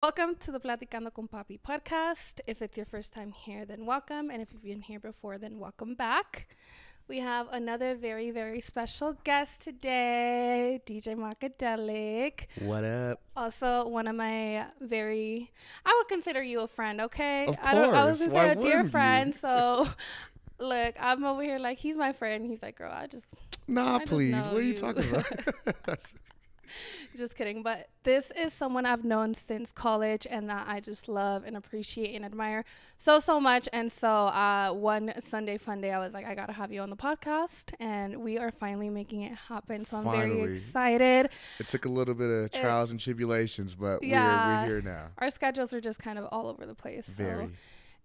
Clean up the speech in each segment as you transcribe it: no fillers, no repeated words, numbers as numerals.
Welcome to the Platicando con Papi podcast. If it's your first time here, then welcome. And if you've been here before, then welcome back. We have another very, very special guest today, DJ Machadellic. What up? Also, one of my I would consider you a friend, okay? Of I was course. gonna Why say a dear wouldn't friend. you? So, look, I'm over here like he's my friend. He's like, girl, Nah, I just please. know What are you you. talking about? Just kidding. But this is someone I've known since college and that I just love and appreciate and admire so much. And so one Sunday fun day, I was like, I got to have you on the podcast. And we are finally making it happen. So I'm very Finally. excited. It took a little bit of trials and tribulations, but Yeah. we're here now. Our schedules are just kind of all over the place. Very.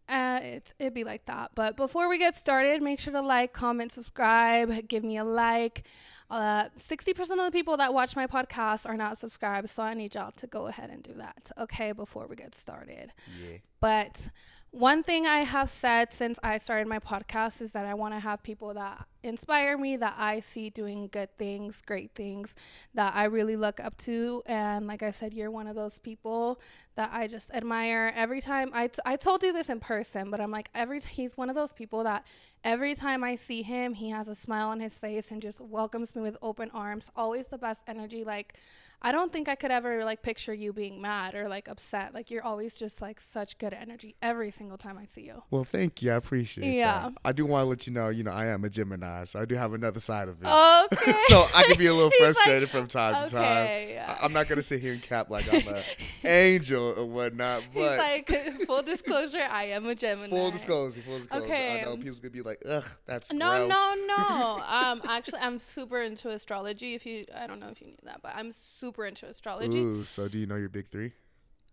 So it'd be like that. But before we get started, make sure to like, comment, subscribe, give me a like. 60% of the people that watch my podcast are not subscribed, so I need y'all to go ahead and do that, okay, before we get started. Yeah. But one thing I have said since I started my podcast is that I want to have people that inspire me, that I see doing good things, great things, that I really look up to. And like I said, you're one of those people that I just admire. Every time I told you this in person, but I'm like, he's one of those people that every time I see him, he has a smile on his face and just welcomes me with open arms. Always the best energy. Like, I don't think I could ever like picture you being mad or like upset. Like, you're always just like such good energy every single time I see you. Well, thank you. I appreciate that. I do want to let you know, I am a Gemini, so I do have another side of it. Okay. So I can be a little He's frustrated like, from time to time. okay, yeah. I'm not going to sit here and cap like I'm an angel or whatnot, He's but like, full disclosure, I am a Gemini. full disclosure. Okay. I know people's going to be like, ugh, that's No, gross. no. Actually, I'm super into astrology. I don't know if you knew that, but I'm super into astrology. Ooh, so do you know your big three?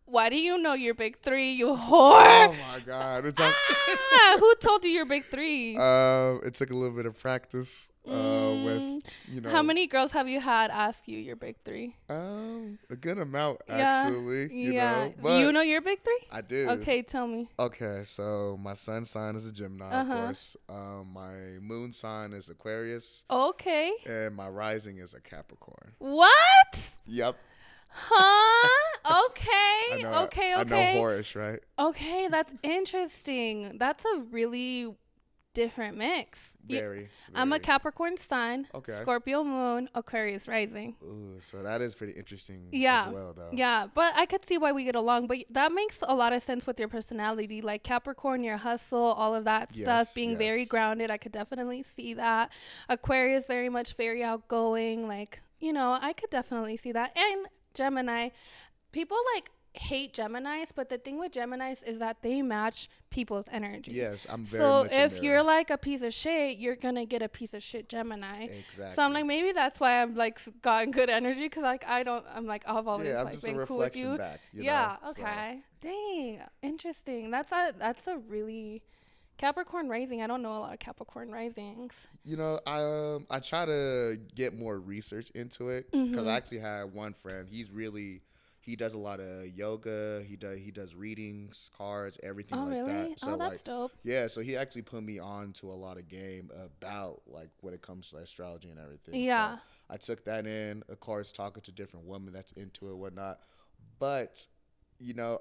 Why do you know your big three, you whore? Oh my God! It's on. Who told you your big three? It took a little bit of practice. With How many girls have you had ask you your big three? A good amount Yeah, actually. You yeah. know, Do but you know your big three? I do. Okay, tell me. Okay, so my sun sign is a Gemini, of course. My moon sign is Aquarius, Okay. and my rising is a Capricorn. What? Yep. Huh? Okay. Okay. I know Horus, right? Okay, that's interesting. That's a really different mix. Very. I'm a Capricorn sun, Okay. Scorpio moon, Aquarius rising. Ooh, so that is pretty interesting Yeah. as well, though. Yeah, but I could see why we get along. But that makes a lot of sense with your personality. Like Capricorn, your hustle, all of that stuff, being very yes. grounded. I could definitely see that. Aquarius, very outgoing. Like, I could definitely see that. And Gemini, people like hate Geminis, but the thing with Geminis is that they match people's energy. Yes, I'm very So much a if mirror. you're like a piece of shit, you're gonna get a piece of shit Gemini. Exactly. So I'm like, maybe that's why I'm like gotten good energy, because like I've always I'm like just been a cool with reflection you. back. Yeah. So. Okay. Dang. Interesting. That's a really Capricorn rising. I don't know a lot of Capricorn risings. I try to get more research into it because I actually had one friend. He does a lot of yoga. He does readings, cards, everything Oh, like really? that. So Oh, that's dope. yeah. So he actually put me on to a lot of game about like when it comes to astrology and everything. Yeah. So I took that in. Of course, talking to different women that's into it, whatnot. But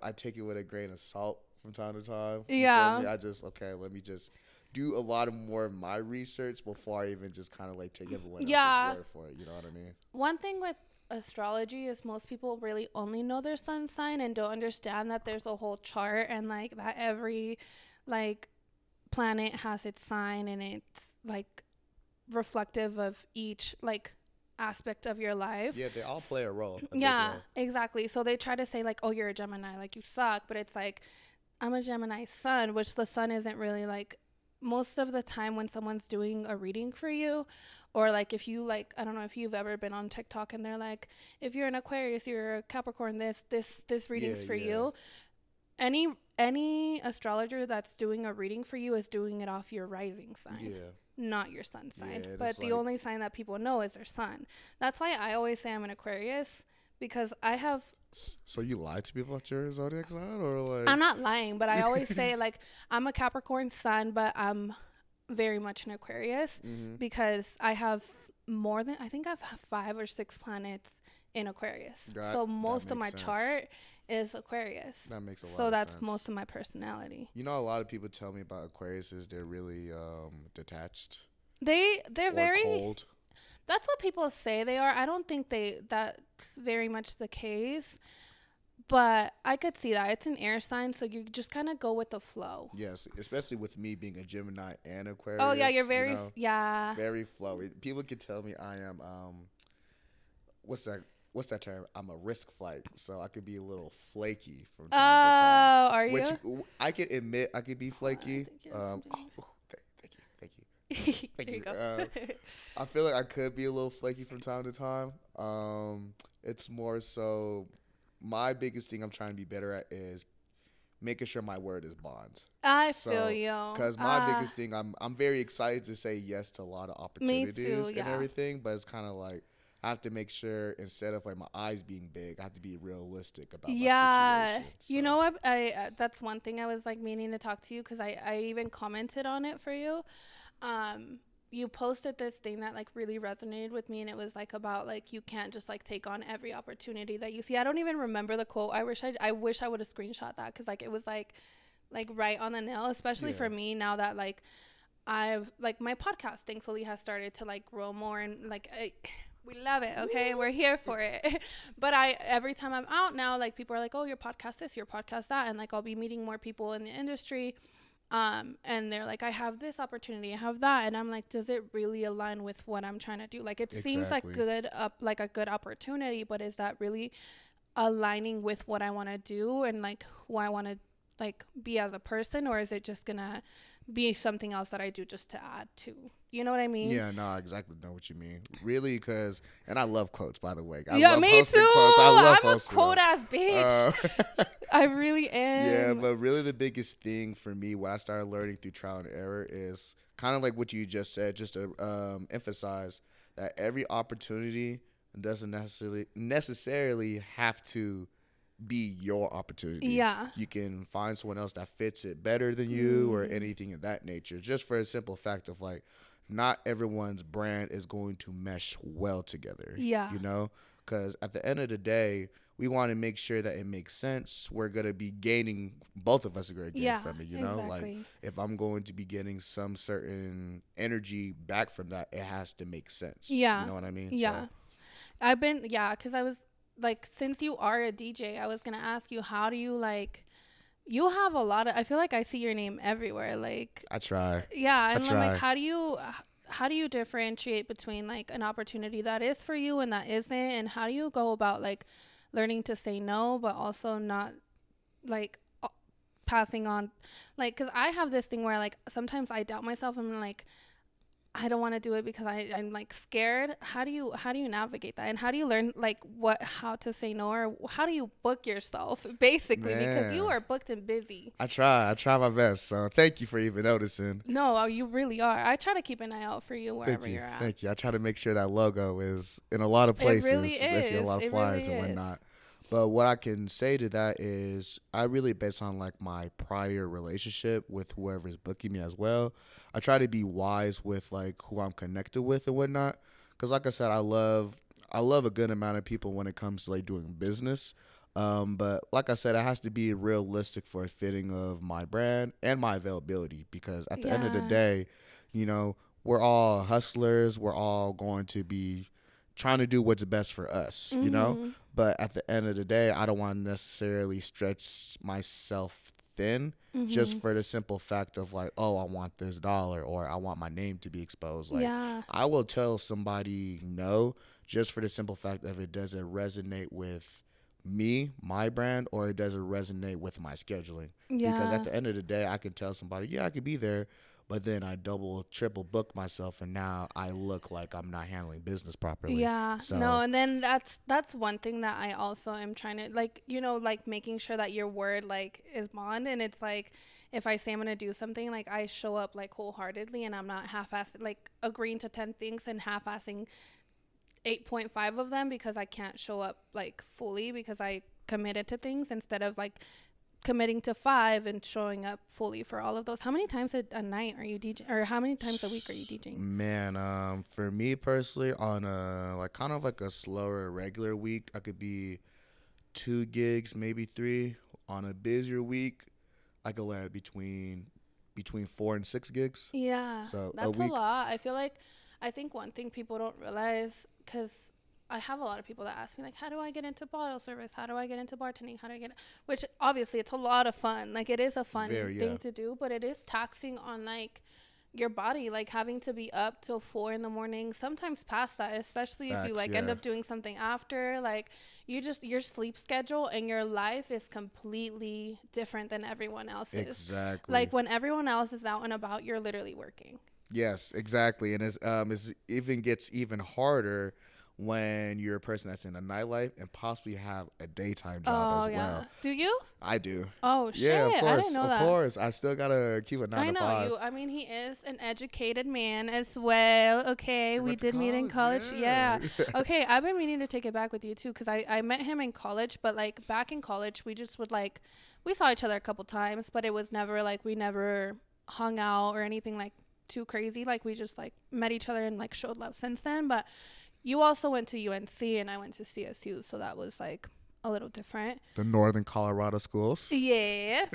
I take it with a grain of salt from time to time. You Yeah. feel me? Let me just do a lot of more of my research before I even just kind of like take everyone else's word for it. You know what I mean? One thing with astrology is most people really only know their sun sign and don't understand that there's a whole chart, and like that every like planet has its sign, and it's like reflective of each like aspect of your life. Yeah, they all play a role. Yeah, exactly. So they try to say like, oh, you're a Gemini, like you suck, but it's like, I'm a Gemini sun, which the sun isn't really like. Most of the time when someone's doing a reading for you, or like if you like, I don't know if you've ever been on TikTok and they're like, if you're an Aquarius, you're a Capricorn, this reading's for you. Any astrologer that's doing a reading for you is doing it off your rising sign, not your sun sign. But the only sign that people know is their sun. That's why I always say I'm an Aquarius, because I have. So you lie to people about your zodiac sign, or like? I'm not lying, but I always say like I'm a Capricorn sun, but I'm very much an Aquarius because I have I think I've 5 or 6 planets in Aquarius. That, So most that of my makes sense. chart is Aquarius. That makes a lot So of that's sense. most of my personality. You know, a lot of people tell me about Aquarius is they're really detached They're or very, cold. that's what people say they are. I don't think that's very much the case. But I could see that. It's an air sign, so you just kind of go with the flow. Yes, especially with me being a Gemini and Aquarius. Oh, yeah, you're you very, know, yeah. very flowy. People can tell me I am what's that what's that term? I'm a risk flight, so I could be a little flaky from Oh, time to time. are Which you? I can admit I could be Hold on, I flaky. think you have something. Thank you. Thank There you you. go. I feel like I could be a little flaky from time to time. It's more so my biggest thing I'm trying to be better at is making sure my word is bond. I So, feel you. because my biggest thing, I'm very excited to say yes to a lot of Me opportunities too, and yeah. everything, but it's kind of like I have to make sure instead of like my eyes being big, I have to be realistic about my situation. So. You know what? I that's one thing I was like meaning to talk to you because I even commented on it for you. You posted this thing that like really resonated with me, and it was like about like you can't just like take on every opportunity that you see. I don't even remember the quote. I wish I would have screenshot that because like it was like right on the nail, especially for me now that like I've like my podcast thankfully has started to like grow more and like we love it. Okay, we're here for it. But every time I'm out now, like people are like, oh, your podcast this, your podcast that, and like I'll be meeting more people in the industry. And they're like, I have this opportunity, I have that, and I'm like, does it really align with what I'm trying to do? Like, it seems like like a good opportunity, but is that really aligning with what I want to do and like who I want to like be as a person, or is it just gonna be something else that I do just to add to? You know what I mean? Yeah, no, I exactly know what you mean. Really, because, and I love quotes, by the way. I yeah, love me posting too. Quotes. I love I'm a posting quote ass bitch. I really am. Yeah, but really the biggest thing for me, what I started learning through trial and error is kind of like what you just said, just to emphasize that every opportunity doesn't necessarily have to be your opportunity. Yeah. You can find someone else that fits it better than you or anything of that nature. Just for a simple fact of like, not everyone's brand is going to mesh well together. Yeah. You know? Because at the end of the day, we want to make sure that it makes sense. We're going to be gaining, both of us are going to gain from it, you know? Exactly. Like, if I'm going to be getting some certain energy back from that, it has to make sense. Yeah. You know what I mean? Yeah. So, because I was like, since you are a DJ, I was going to ask you, how do you like, you have a lot of, I feel like I see your name everywhere. Like, I try. Yeah. And I'm like, how do you differentiate between like an opportunity that is for you and that isn't? And how do you go about like learning to say no, but also not like passing on, like, because I have this thing where like sometimes I doubt myself. I'm like, I don't want to do it because I'm like scared. How do you navigate that? And how do you learn like how to say no, or how do you book yourself basically? Because you are booked and busy. I try my best. So thank you for even noticing. No, you really are. I try to keep an eye out for you wherever you're at. Thank you. I try to make sure that logo is in a lot of places, it really especially is. a lot of flyers and whatnot. But what I can say to that is I really base on like my prior relationship with whoever's booking me as well. I try to be wise with like who I'm connected with and whatnot. Because like I said, I love a good amount of people when it comes to like doing business. But like I said, it has to be realistic for a fitting of my brand and my availability. Because at the end of the day, you know, we're all hustlers. We're all going to be trying to do what's best for us, you know? But at the end of the day, I don't want to necessarily stretch myself thin just for the simple fact of like, oh, I want this dollar or I want my name to be exposed. Like, I will tell somebody no just for the simple fact of it doesn't resonate with me, my brand, or it doesn't resonate with my scheduling. Because at the end of the day, I can tell somebody, yeah, I could be there, but then I double, triple book myself, and now I look like I'm not handling business properly. Yeah. So, no, and then that's one thing that I also am trying to, like, you know, like making sure that your word like is bond, and it's like if I say I'm gonna do something, like I show up like wholeheartedly, and I'm not half-assed, like agreeing to 10 things and half-assing 8.5 of them because I can't show up like fully because I committed to things, instead of like committing to 5 and showing up fully for all of those. How many times a night are you DJing, or how many times a week are you DJing? Man, for me personally, on a like kind of like a slower regular week, I could be 2 gigs, maybe 3. On a busier week, I could land between 4 and 6 gigs. Yeah, So a that's a week. lot. I think one thing people don't realize, because I have a lot of people that ask me, like, how do I get into bottle service? How do I get into bartending? How do I get, which obviously it's a lot of fun. Like, it is a fun thing to do, but it is taxing on, like, your body, like having to be up till 4 in the morning, sometimes past that, especially if you like end up doing something after, like your sleep schedule and your life is completely different than everyone else's. Exactly. Like when everyone else is out and about, you're literally working. Yes, exactly. And it's even gets even harder when you're a person that's in a nightlife and possibly have a daytime job as well. Do you? I do. Oh, shit. Yeah, of course. I didn't know that. Of course. I still got to keep a 9 to 5. I know you. I mean, he is an educated man as well. Okay. We did meet in college. Yeah. Okay. I've been meaning to take it back with you, too, because I met him in college. But, like, back in college, we just would, like, we saw each other a couple times. But it was never, like, we never hung out or anything, like, too crazy. Like, we just, like, met each other and, like, showed love since then. But you also went to UNC and I went to CSU. So that was, like, a little different. The Northern Colorado schools. Yeah.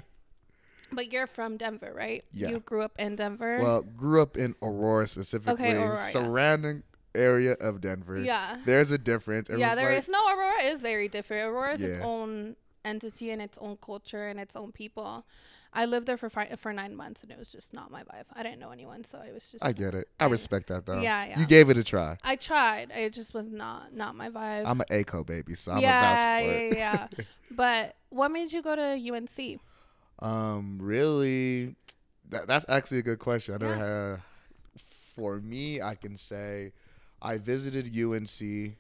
But you're from Denver, right? Yeah. You grew up in Denver? Well, grew up in Aurora specifically. Okay, Aurora, surrounding area of Denver. Yeah. There's a difference. There is. No, Aurora is very different. Aurora is its own entity and its own culture and its own people. I lived there for 9 months and it was just not my vibe. I didn't know anyone, so it was just. I get it. I respect that though. Yeah. You gave it a try. I tried. It just was not my vibe. I'm an ACO baby, so I'm a vouch for it. Yeah. But what made you go to UNC? Really, that's actually a good question. I never had. For me, I can say, I visited UNC. It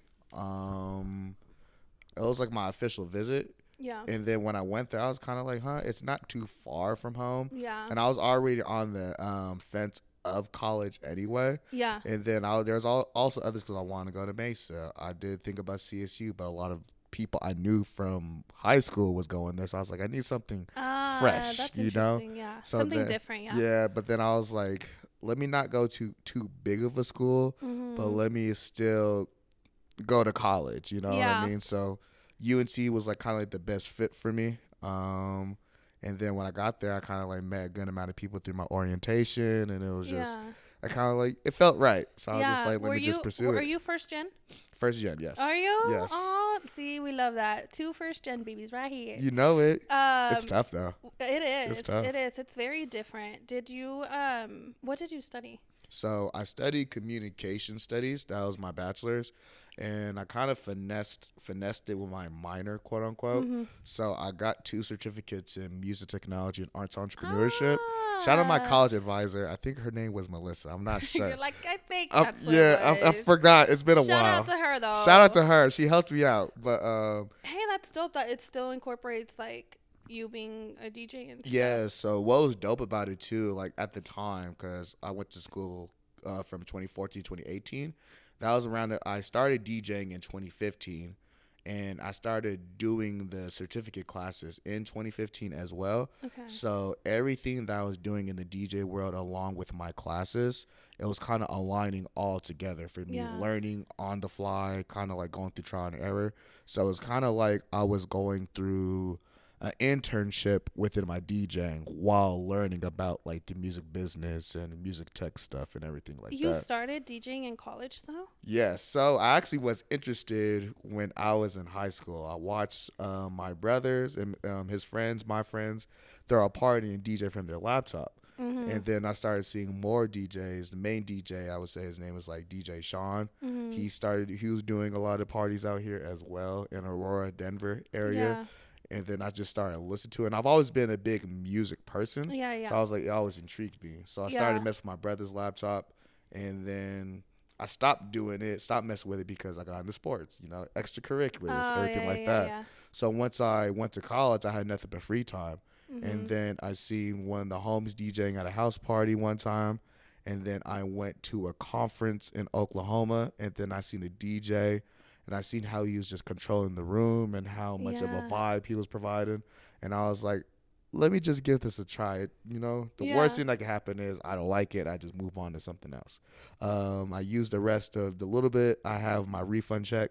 was like my official visit. Yeah. And then when I went there, I was kind of like, it's not too far from home. Yeah. And I was already on the fence of college anyway. Yeah. And then there's also others because I wanted to go to Mesa. I did think about CSU, but a lot of people I knew from high school was going there. So I was like, I need something fresh, that's you know? Yeah. So something different, yeah. Yeah, but then I was like, let me not go to too big of a school, but let me still go to college, you know what I mean? So UNC was like kind of like the best fit for me. And then when I got there, I kind of like met a good amount of people through my orientation, and it was just, I kind of like, it felt right. So I was just like, let me just pursue it. Are you first gen? First gen, yes. Are you? Yes. Oh, see, we love that. 2 first gen babies right here. You know it. It's tough though. It is. It's tough. It is. It's very different. Did you, what did you study? So I studied communication studies. That was my bachelor's. And I kind of finessed it with my minor, quote unquote. So I got 2 certificates in music technology and arts entrepreneurship. Shout out my college advisor. I think her name was Melissa. I'm not sure. You're like, I think that's what it was. I forgot. It's been a while. Shout out to her, though. Shout out to her. She helped me out. But hey, that's dope that it still incorporates, like, you being a DJ and stuff. Yeah, so what was dope about it, too, like, at the time, because I went to school from 2014 to 2018. That was around it. I started DJing in 2015, and I started doing the certificate classes in 2015 as well. Okay. So everything that I was doing in the DJ world along with my classes, it was kind of aligning all together for me, learning on the fly, kind of like going through trial and error. So it was kind of like I was going through an internship within my DJing while learning about like the music business and music tech stuff and everything like that. You started DJing in college though? Yes. So I actually was interested when I was in high school. I watched my brothers and his friends, my friends, throw a party and DJ from their laptop. And then I started seeing more DJs. The main DJ, I would say his name was like DJ Sean. He was doing a lot of parties out here as well in Aurora, Denver area. And then I just started listening to it. And I've always been a big music person. Yeah. So I was like, it always intrigued me. So I started messing with my brother's laptop. And then I stopped messing with it because I got into sports, you know, extracurriculars, everything like that. Yeah. So once I went to college, I had nothing but free time. And then I seen one of the homies DJing at a house party one time. And then I went to a conference in Oklahoma. And then I seen a DJ. And I seen how he was just controlling the room and how much of a vibe he was providing. And I was like, let me just give this a try. You know, the Yeah. worst thing that can happen is I don't like it. I just move on to something else. I use the rest of the little bit. I have my refund check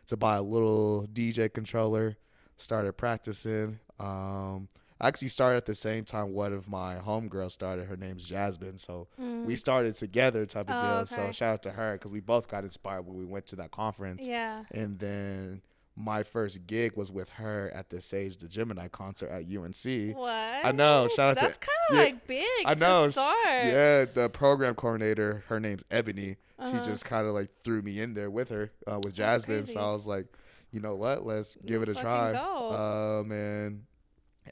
to buy a little DJ controller. Started practicing. I actually started at the same time one of my homegirls started. Her name's Jasmine. So we started together type of deal. Okay. So shout out to her because we both got inspired when we went to that conference. Yeah. And then my first gig was with her at the Sage the Gemini concert at UNC. What? I know. Shout out That's to kind of like big. I know. To start. Yeah, the program coordinator, her name's Ebony. She Uh-huh. just kind of like threw me in there with her with Jasmine. crazy. So I was like, you know what? Let's give it a Let's try. fucking go. And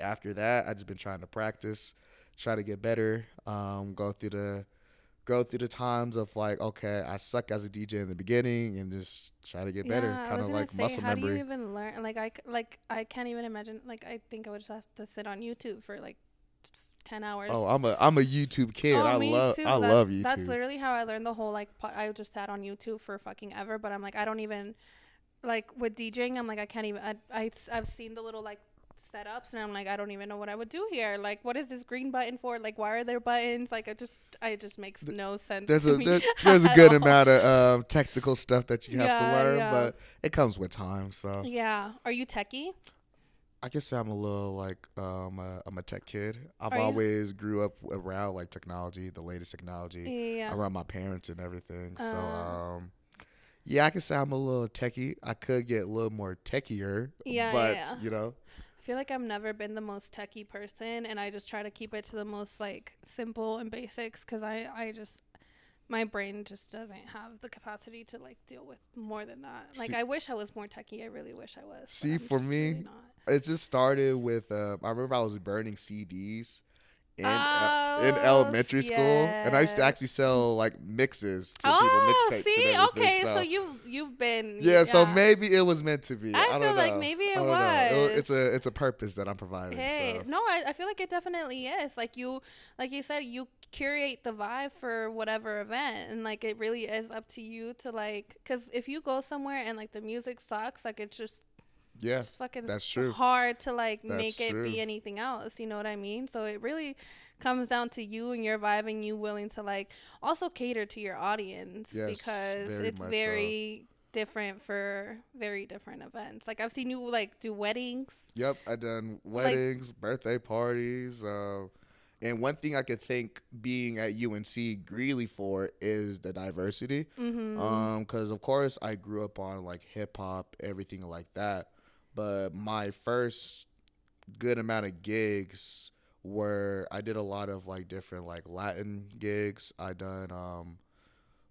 after that, I just been trying to practice, try to get better. Go through the times of like, okay, I suck as a DJ in the beginning, and just try to get better. I Kind was of gonna like say, muscle how do you memory. even learn? I can't even imagine. Like, I think I would just have to sit on YouTube for like 10 hours. Oh, I'm a YouTube kid. I me love too. love YouTube. That's literally how I learned the whole like. I just sat on YouTube for fucking ever, but I'm like, I don't even like with DJing. I'm like, I can't even. I've seen the little like setups, and I'm like, I don't even know what I would do here. Like, what is this green button for? Like, why are there buttons? Like, it just makes no sense. There's to a me there's a at good all. amount of technical stuff that you have to Yeah, learn, yeah. but it comes with time. So Yeah. Are you techie? I guess I'm a little like I'm a tech kid. I've Are you? always grew up around like technology, the latest technology, Yeah. around my parents and everything. So Uh. yeah, I can say I'm a little techie. I could get a little more techier, Yeah, but yeah. you know, I feel like I've never been the most techie person, and I just try to keep it to the most like simple and basics because I just my brain just doesn't have the capacity to like deal with more than that. Like, See- I wish I was more techie. I really wish I was. but See, I'm for just me, really not. it just started with I remember I was burning CDs in Oh, elementary school, and I used to yes. actually sell like mixes to people, Oh, mixtapes see, and everything. okay, So, so you've been yeah, so maybe it was meant to be. I don't feel like know. maybe it I don't know. was. It's a purpose that I'm providing. Hey, So. no, I feel like it definitely is. Like you said, you curate the vibe for whatever event, and like it really is up to you to like, because if you go somewhere and like the music sucks, like it's just Yeah, fucking that's true. hard to like That's make it true. be anything else. You know what I mean? So it really comes down to you and your vibe, and you willing to like also cater to your audience Yes, because very it's much so. very different for very different events. Like I've seen you like do weddings. Yep, I done weddings, birthday parties, and one thing I could thank being at UNC Greeley for is the diversity. Mm-hmm. Because of course I grew up on like hip hop, everything like that. But my first good amount of gigs were I did a lot of like different like Latin gigs. I done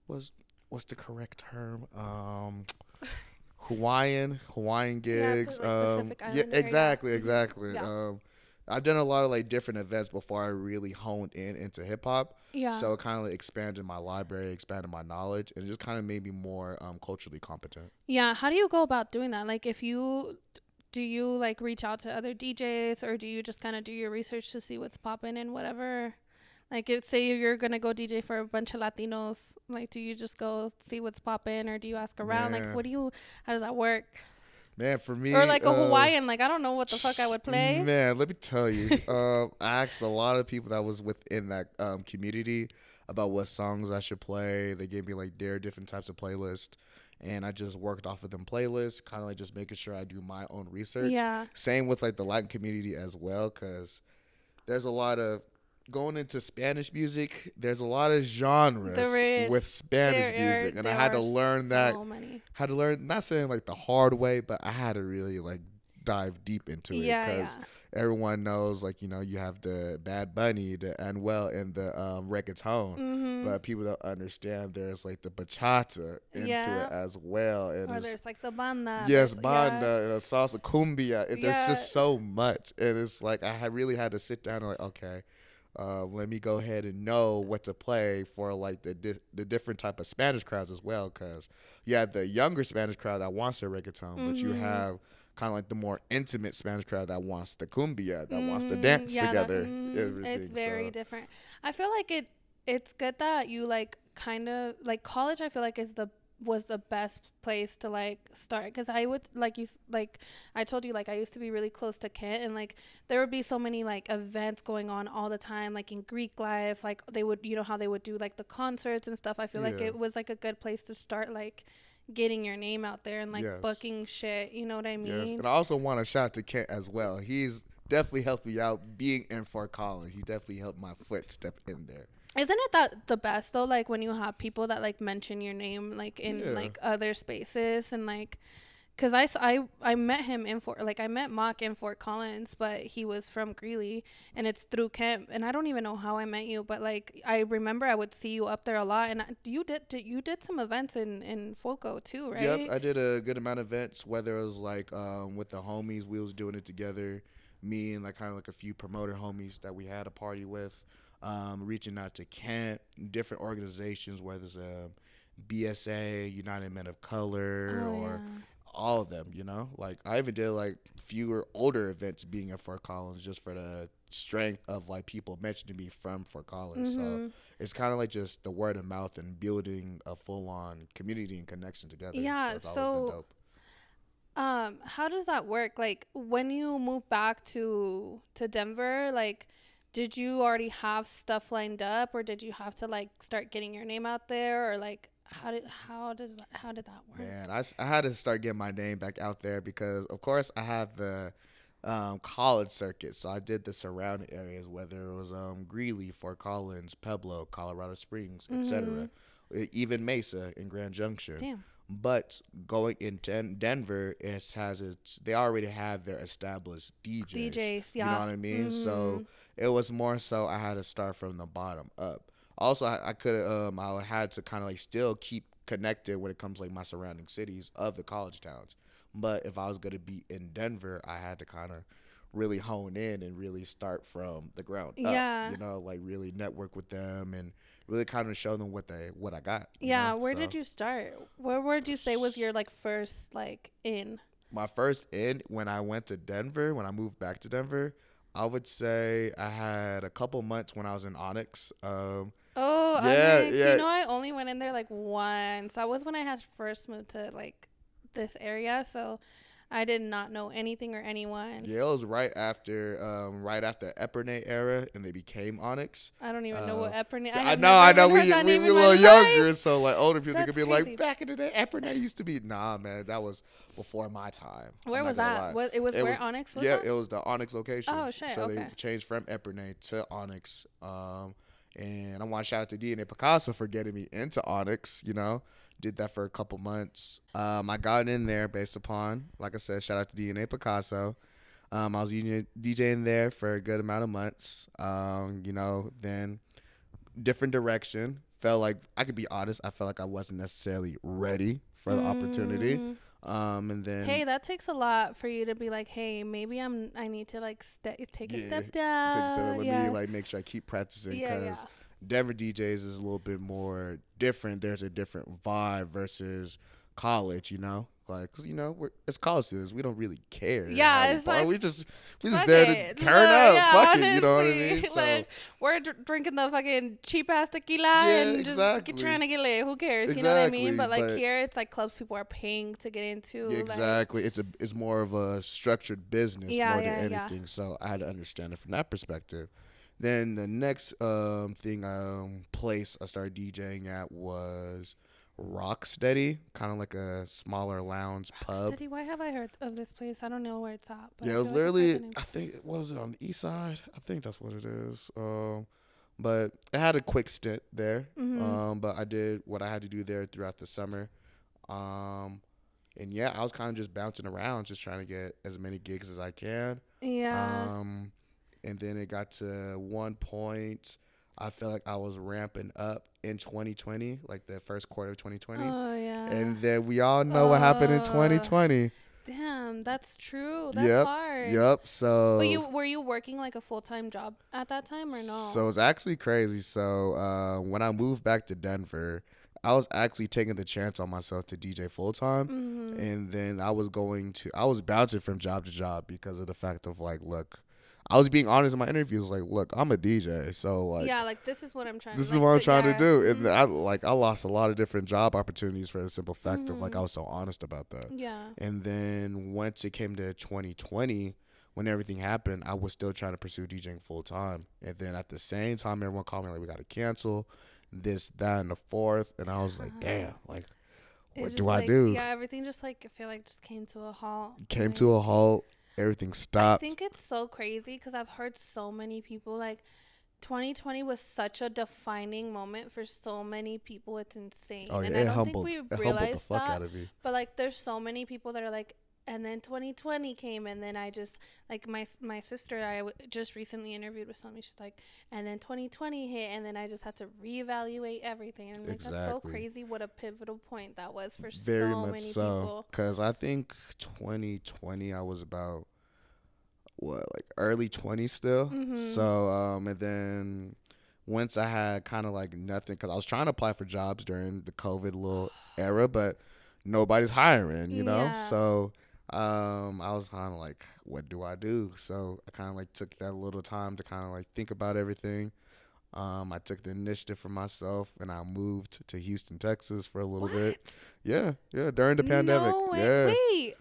what's the correct term? Hawaiian gigs. like Pacific Yeah, Islander, yeah. exactly. Yeah. I've done a lot of like different events before I really honed into hip hop. Yeah. So it kind of like expanded my library, expanded my knowledge, and it just kind of made me more culturally competent. Yeah. How do you go about doing that? Like, do you like reach out to other DJs, or do you just kind of do your research to see what's popping and whatever? Like, say you're gonna go DJ for a bunch of Latinos, like, do you just go see what's popping, or do you ask around? Man. Like, how does that work? Man, for me, Or like a Hawaiian, like I don't know what the fuck I would play. Man, let me tell you, I asked a lot of people that was within that community about what songs I should play. They gave me like their different types of playlists, and I just worked off of them playlists, kind of like just making sure I do my own research. Yeah. Same with like the Latin community as well, because there's a lot of going into Spanish music. There's a lot of genres with Spanish music, and I had to learn that. Had to learn, not saying like the hard way, but I had to really like dive deep into it because everyone knows, like, you know, you have the Bad Bunny, the Anuel, and the reggaeton, but people don't understand there's like the bachata into it as well, and or there's like the banda. Yes, banda, salsa, cumbia. There's just so much, and it's like I really had to sit down and like, okay. Let me go ahead and know what to play for like the different type of Spanish crowds as well, because you have the younger Spanish crowd that wants the reggaeton, but you have kind of like the more intimate Spanish crowd that wants the cumbia, that wants to dance together. It's very different. I feel like it's good that you like kind of like college. I feel like is the was the best place to like start, because I would like I told you, like I used to be really close to Kent, and like there would be so many like events going on all the time, like in Greek life, like they would, you know how they would do like the concerts and stuff. I feel like Yeah. it was like a good place to start, like getting your name out there and like Yes. booking shit, you know what I Yes. mean? And I also want to shout out to Kent as well. He's definitely helped me out being in Fort Collins. He definitely helped my footstep in there. Isn't it that the best though, like when you have people that like mention your name like in Yeah. like other spaces, and like because I met him in Fort, like I met Mock in Fort Collins, but he was from Greeley, and it's through Kemp, and I don't even know how I met you, but like I remember I would see you up there a lot, and you did some events in Folco too, right? Yep, I did a good amount of events, whether it was like with the homies, we was doing it together, me and like kind of like a few promoter homies that we had a party with, reaching out to Kent, different organizations, whether it's BSA, United Men of Color, or all of them, you know? Like, I even did, like, fewer older events being at Fort Collins just for the strength of, like, people mentioning me from Fort Collins. So it's kind of like just the word of mouth and building a full-on community and connection together. Yeah, so it's always been dope. How does that work? Like, when you moved back to Denver, like, did you already have stuff lined up, or did you have to, like, start getting your name out there, or, like, how did that work? Man, I had to start getting my name back out there because, of course, I had the college circuit. So I did the surrounding areas, whether it was Greeley, Fort Collins, Pueblo, Colorado Springs, etc., even Mesa and Grand Junction. Damn. But going in Denver, they already have their established DJs. DJs, yeah. You know what I mean? So it was more so I had to start from the bottom up. Also, I had to kind of like still keep connected when it comes to like my surrounding cities of the college towns. But if I was going to be in Denver, I had to kind of really hone in and really start from the ground up, you know, like really network with them and really kind of show them what I got. Yeah. Where did you start? Where would you say was your like first like in? My first in when I went to Denver, when I moved back to Denver, I would say I had a couple months when I was in Onyx. Onyx. You know, I only went in there like once. That was when I had first moved to like this area, so I did not know anything or anyone. Yeah, it was right after Epernay era, and they became Onyx. I don't even know what Epernay. So I know. We a little younger, so like older people could be crazy. like, back in the day, Epernay used to be. Nah, man, that was before my time. Where was that? It was where Onyx was. Yeah, it was the Onyx location. Oh shit. So they changed from Epernay to Onyx. And I want to shout out to DNA Picasso for getting me into Onyx, you know. Did that for a couple months. I got in there based upon, like I said, shout out to DNA Picasso. I was DJing there for a good amount of months. You know, then different direction. Felt like, I could be honest, I felt like I wasn't necessarily ready for the opportunity. And then, hey, that takes a lot for you to be like, hey, maybe I need to like take a step down. Take a step. Let me like make sure I keep practicing because Denver DJs is a little bit more different. There's a different vibe versus college, you know. Like, 'cause, you know, it's college students. We don't really care. Yeah, it's like we just there to turn up. Yeah, fuck honestly, it, you know what I mean? So, like, we're drinking the fucking cheap ass tequila and just trying to get lit. Who cares? You know what I mean? But like here, it's like clubs people are paying to get into. Exactly. Like, it's more of a structured business more than anything. Yeah. So I had to understand it from that perspective. Then the next place I started DJing at was Rocksteady, kind of like a smaller lounge pub. Rocksteady? Why have I heard of this place? I don't know where it's at. But Yeah, it was literally, I think, what was it, on the east side? I think that's what it is. But it had a quick stint there. But I did what I had to do there throughout the summer. And yeah, I was kind of just bouncing around, just trying to get as many gigs as I can. Yeah. And then it got to one point, I felt like I was ramping up in 2020, like the first quarter of 2020. Oh, yeah. And then we all know what happened in 2020. Damn, that's true. That's hard. Yep. So, but were you working like a full-time job at that time or no? So it's actually crazy. So when I moved back to Denver, I was actually taking the chance on myself to DJ full-time. And then I was bouncing from job to job because of the fact of like, look, I was being honest in my interviews. Like, look, I'm a DJ, so like, Yeah, like this is what I'm trying. this is Like what I'm the, trying to yeah. do. And I lost a lot of different job opportunities for the simple fact of like I Mm-hmm. was so honest about that. Yeah. And then once it came to 2020, when everything happened, I was still trying to pursue DJing full time. And then at the same time, everyone called me like, we got to cancel this, that, and the fourth. And I was like, damn, like, It's what do just I like, do? yeah, everything just like I feel like just came to a halt. Came Like, to a halt. Everything I stopped. think it's so crazy because I've heard so many people like 2020 was such a defining moment for so many people. It's insane. Oh yeah, And I don't think we it humbled the realized fuck that. out of me. But like there's so many people that are like, and then 2020 came, and then I just like my sister just recently interviewed with somebody. She's like, and then 2020 hit, and then I just had to reevaluate everything. And I'm like, that's so crazy. What a pivotal point that was for Very so much many so. people. Because I think 2020, I was about what, like early 20s still. Mm-hmm. So and then once I had kind of like nothing, because I was trying to apply for jobs during the COVID little era, but nobody's hiring, you know. Yeah. So I was kind of like, what do I do? So I kind of like took that little time to kind of like think about everything. I took the initiative for myself and I moved to Houston, Texas for a little bit. Yeah, during the pandemic. No way. Yeah. Wait,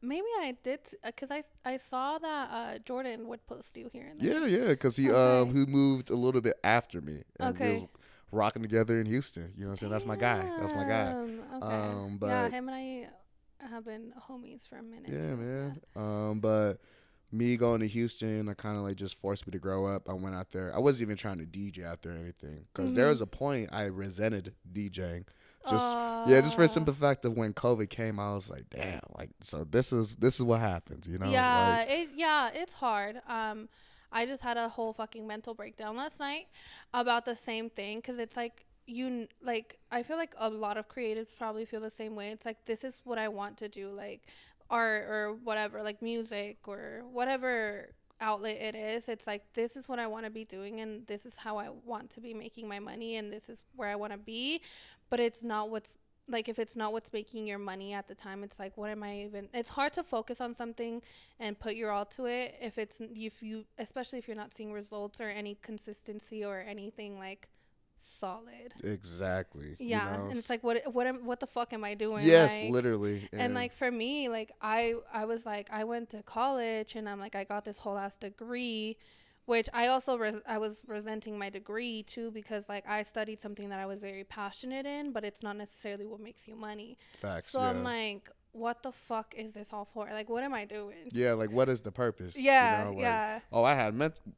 maybe I did because I saw that Jordan would post you here and there. Yeah, because he Okay. he moved a little bit after me and we was Okay. rocking together in Houston. You know what I'm saying? That's my guy. That's my guy. Okay. But yeah, him and I have been homies for a minute. yeah, too, man. But me going to Houston, I kind of like just forced me to grow up. I went out there. I wasn't even trying to DJ out there or anything because there was a point I resented DJing. Just for a simple fact of when COVID came, I was like, damn, like so this is what happens, you know? Yeah, like, it's hard. I just had a whole fucking mental breakdown last night about the same thing because it's like like I feel like a lot of creatives probably feel the same way. It's like this is what I want to do, like art or whatever, like music or whatever outlet it is. It's like this is what I want to be doing and this is how I want to be making my money and this is where I want to be, but it's not what's like if it's not what's making your money at the time, it's like what am I even, it's hard to focus on something and put your all to it if you especially if you're not seeing results or any consistency or anything like solid. exactly. Yeah, You know? and it's like what the fuck am I doing? Yes, like, literally. and like for me, like I was like I went to college and I'm like I got this whole ass degree, which I also I was resenting my degree too because like I studied something that I was very passionate in, but it's not necessarily what makes you money. Facts. So yeah. I'm like, what the fuck is this all for? Like, what am I doing? Yeah, like what is the purpose? Yeah, you know, like, yeah. Oh, I had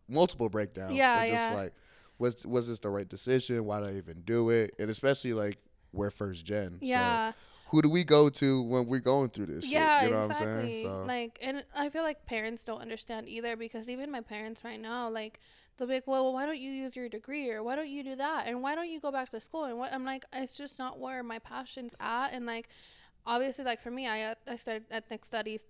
multiple breakdowns. Yeah, just yeah. like, was this the right decision? Why did I even do it? And especially like we're first gen. Yeah. So who do we go to when we're going through this Yeah, shit? You know exactly. what I'm saying? So Like, and I feel like parents don't understand either because even my parents right now, like, they'll be like, well, why don't you use your degree or why don't you do that and why don't you go back to school and what? I'm like, it's just not where my passion's at. And like, obviously, like for me, I studied ethnic studies,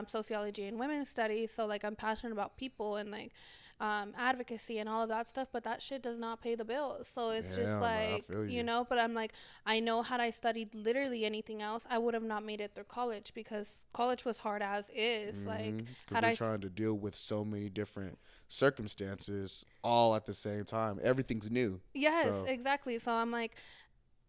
sociology, and women's studies. So like, I'm passionate about people and like advocacy and all of that stuff. But that shit does not pay the bills. So it's just like you know. But I'm like, I know had I studied literally anything else, I would have not made it through college because college was hard as is. Like, had we're trying to deal with so many different circumstances all at the same time. Everything's new. Yes, exactly. So I'm like,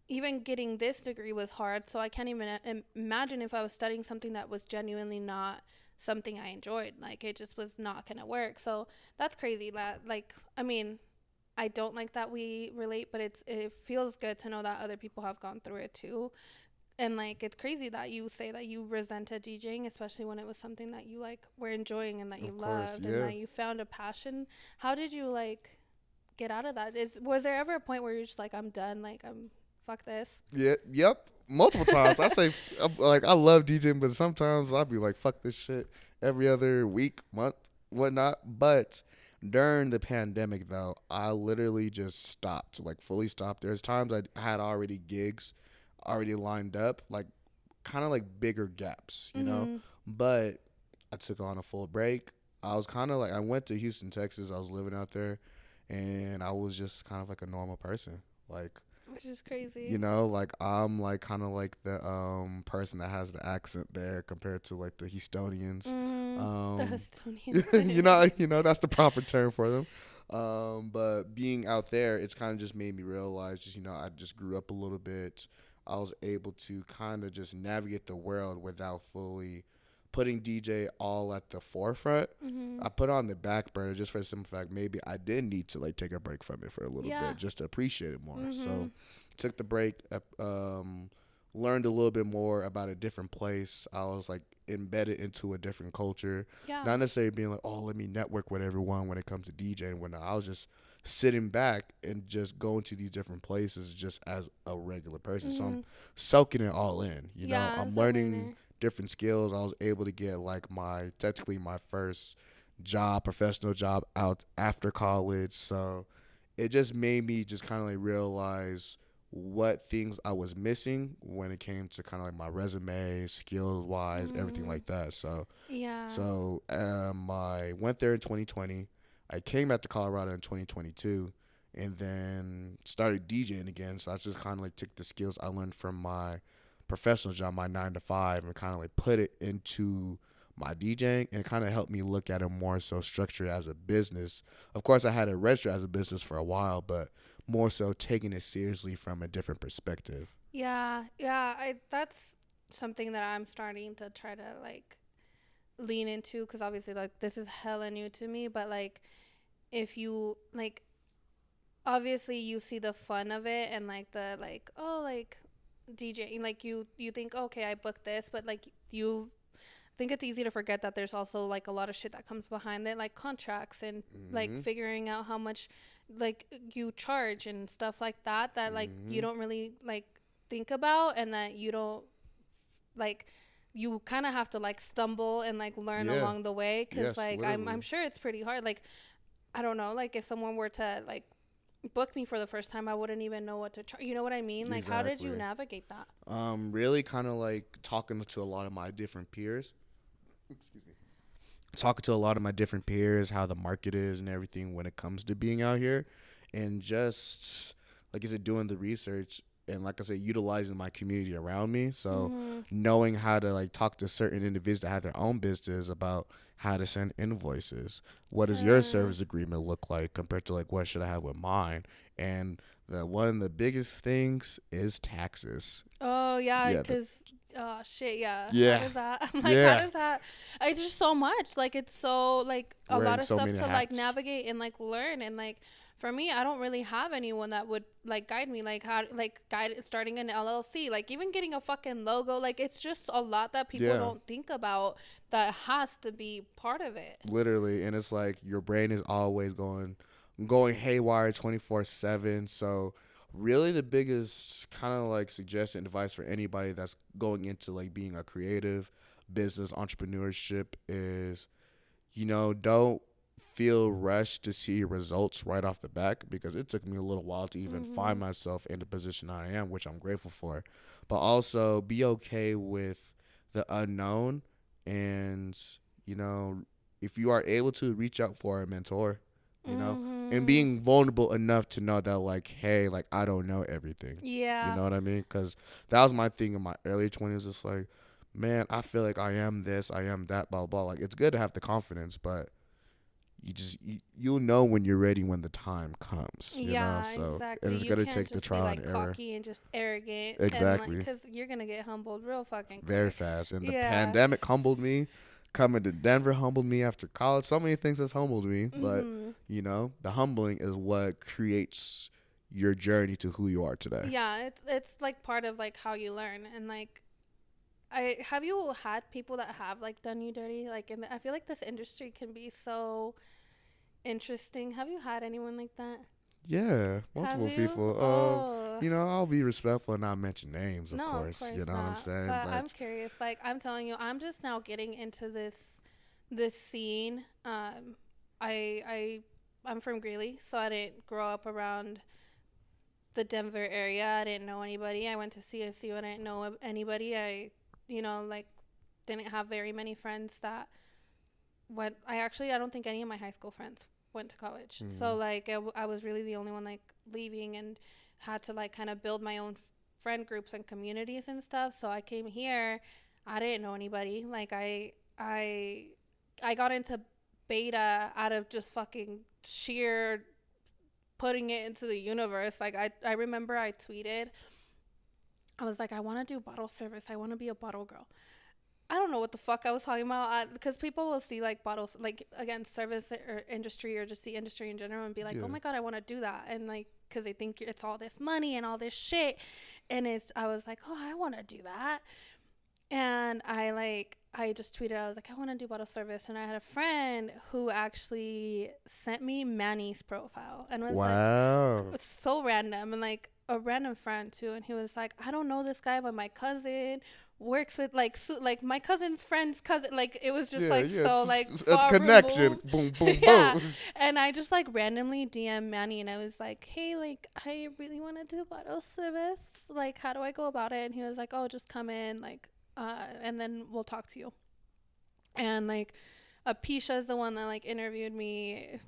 even getting this degree was hard, so I can't even imagine if I was studying something that was genuinely not something I enjoyed. Like, it just was not gonna work. So that's crazy that, like, I mean, I don't like that we relate, but it feels good to know that other people have gone through it too. And like, it's crazy that you say that you resented DJing, especially when it was something that you like were enjoying and that you loved and that you found a passion. How did you like get out of that? Was there ever a point where you're just like, I'm done, like fuck this? Yeah, yep. Multiple times. I say, like, I love DJing, but sometimes I'll be like, fuck this shit every other week, month, whatnot. But during the pandemic, though, I literally just stopped, like, fully stopped. There's times I had already gigs already lined up, like, kind of like bigger gaps, you know? But I took on a full break. I was kind of like, I went to Houston, Texas. I was living out there, and I was just kind of like a normal person. Like, which is crazy. You know, like I'm like kind of like the person that has the accent there compared to like the Houstonians. The Estonians. That's the proper term for them. But being out there, it's kind of just made me realize, just I just grew up a little bit. I was able to kind of just navigate the world without fully putting DJ all at the forefront. I put it on the back burner just for the simple fact maybe I did need to like take a break from it for a little bit just to appreciate it more. So took the break, learned a little bit more about a different place. I was like embedded into a different culture. Not necessarily being like, oh, let me network with everyone when it comes to DJing and whatnot. I was just sitting back and just going to these different places just as a regular person. So I'm soaking it all in. I'm learning different skills. I was able to get like technically my first professional job out after college. So it just made me just kind of like realize what things I was missing when it came to kind of like my resume, skills wise, everything like that. So I went there in 2020. I came back to Colorado in 2022 and then started DJing again. So I just kind of like took the skills I learned from my professional job, my 9 to 5, and kind of like put it into my DJing, and it kind of helped me look at it more so structured as a business. Of course, I had it registered as a business for a while, but more so taking it seriously from a different perspective. That's something that I'm starting to try to like lean into, because obviously like this is hella new to me, but like if you like obviously you see the fun of it and like the like, oh, like DJing, like you think, okay, I booked this, but like you think it's easy to forget that there's also like a lot of shit that comes behind it, like contracts and like figuring out how much like you charge and stuff like that like you don't really like think about, and that you don't like, you kind of have to like stumble and like learn along the way, because like I'm sure it's pretty hard. Like I don't know, like if someone were to like book me for the first time, I wouldn't even know what to charge. You know what I mean? Like how did you navigate that? Really kind of like talking to a lot of my different peers. Excuse me. Talking to a lot of my different peers, how the market is and everything when it comes to being out here, and just like I said, doing the research, and like I said, utilizing my community around me. So knowing how to like talk to certain individuals that have their own business about how to send invoices. What does your service agreement look like compared to like what should I have with mine? And one of the biggest things is taxes. Oh yeah, because oh shit, yeah. How does that? I'm like, how does that? It's just so much. Like it's so like a lot of stuff to like navigate and like learn, and like for me, I don't really have anyone that would like guide me, like how like guide starting an LLC, like even getting a fucking logo. Like it's just a lot that people don't think about that has to be part of it. Literally, and it's like your brain is always going haywire 24/7. So really the biggest kind of like suggestion advice for anybody that's going into like being a creative business entrepreneurship is, don't feel rushed to see results right off the back, because it took me a little while to even find myself in the position I am, which I'm grateful for. But also be okay with the unknown, and if you are able to reach out for a mentor, and being vulnerable enough to know that like, hey, like I don't know everything. You know what I mean? Because that was my thing in my early 20s. It's like, man, I feel like I am this, I am that, blah blah. Like it's good to have the confidence, but you'll know when you're ready when the time comes. So exactly. And it's gonna take the trial and error. Cocky and just arrogant. Exactly. Because you're gonna get humbled real fucking quick. Very fast. And the pandemic humbled me. Coming to Denver humbled me after college. So many things has humbled me, but the humbling is what creates your journey to who you are today. Yeah, it's like part of like how you learn, and like have you had people that have like done you dirty? Like, I feel like this industry can be so interesting. Have you had anyone like that? Yeah, multiple people. I'll be respectful and not mention names, of course. You know what I'm saying? But I'm curious. Like, I'm telling you, I'm just now getting into this scene. I'm from Greeley, so I didn't grow up around the Denver area. I didn't know anybody. I went to CSU and I didn't know anybody. I didn't have very many friends that went. I don't think any of my high school friends went to college. So like I was really the only one like leaving, and had to like kind of build my own friend groups and communities and stuff. So I came here, I didn't know anybody. Like I I got into beta out of just fucking sheer putting it into the universe. Like I remember I tweeted, I was like, I want to do bottle service. I want to be a bottle girl. I don't know what the fuck I was talking about, because people will see like bottles, like again, service or industry, or just the industry in general, and be like, oh my God, I want to do that. And like, because they think it's all this money and all this shit. And I was like, oh, I want to do that. And I just tweeted, I was like, I want to do bottle service. And I had a friend who actually sent me Manny's profile and was like, it's so random, and like a random friend too. And he was like, I don't know this guy, but my cousin works with like my cousin's friend's cousin. Like it was just so like a connection. Removed. Boom, boom, boom. And I just like randomly DM Manny, and I was like, hey, like I really want to do bottle service. Like, how do I go about it? And he was like, oh, just come in, like, and then we'll talk to you. And like Apisha is the one that like interviewed me,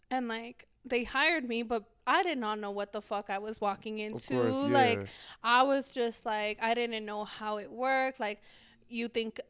and like they hired me, but I did not know what the fuck I was walking into. Of course, yeah. Like I was just like, I didn't know how it worked. Like you think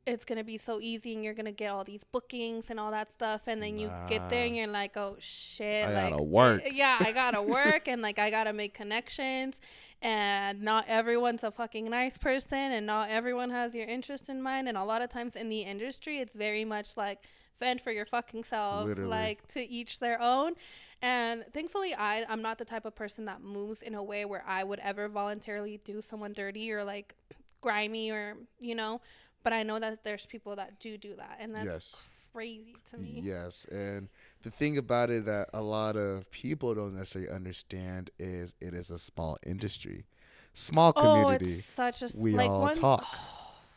it's gonna be so easy and you're gonna get all these bookings and all that stuff, and then you get there and you're like, oh shit, I gotta work. Yeah, I gotta work, and like I gotta make connections, and not everyone's a fucking nice person, and not everyone has your interest in mind. And a lot of times in the industry, it's very much like fend for your fucking self. Literally. Like to each their own. And thankfully I'm not the type of person that moves in a way where I would ever voluntarily do someone dirty or like grimy, or but I know that there's people that do that, and that's crazy to me. Yes. And the thing about it that a lot of people don't necessarily understand is it is a small industry, small community. It's such a we like all talk.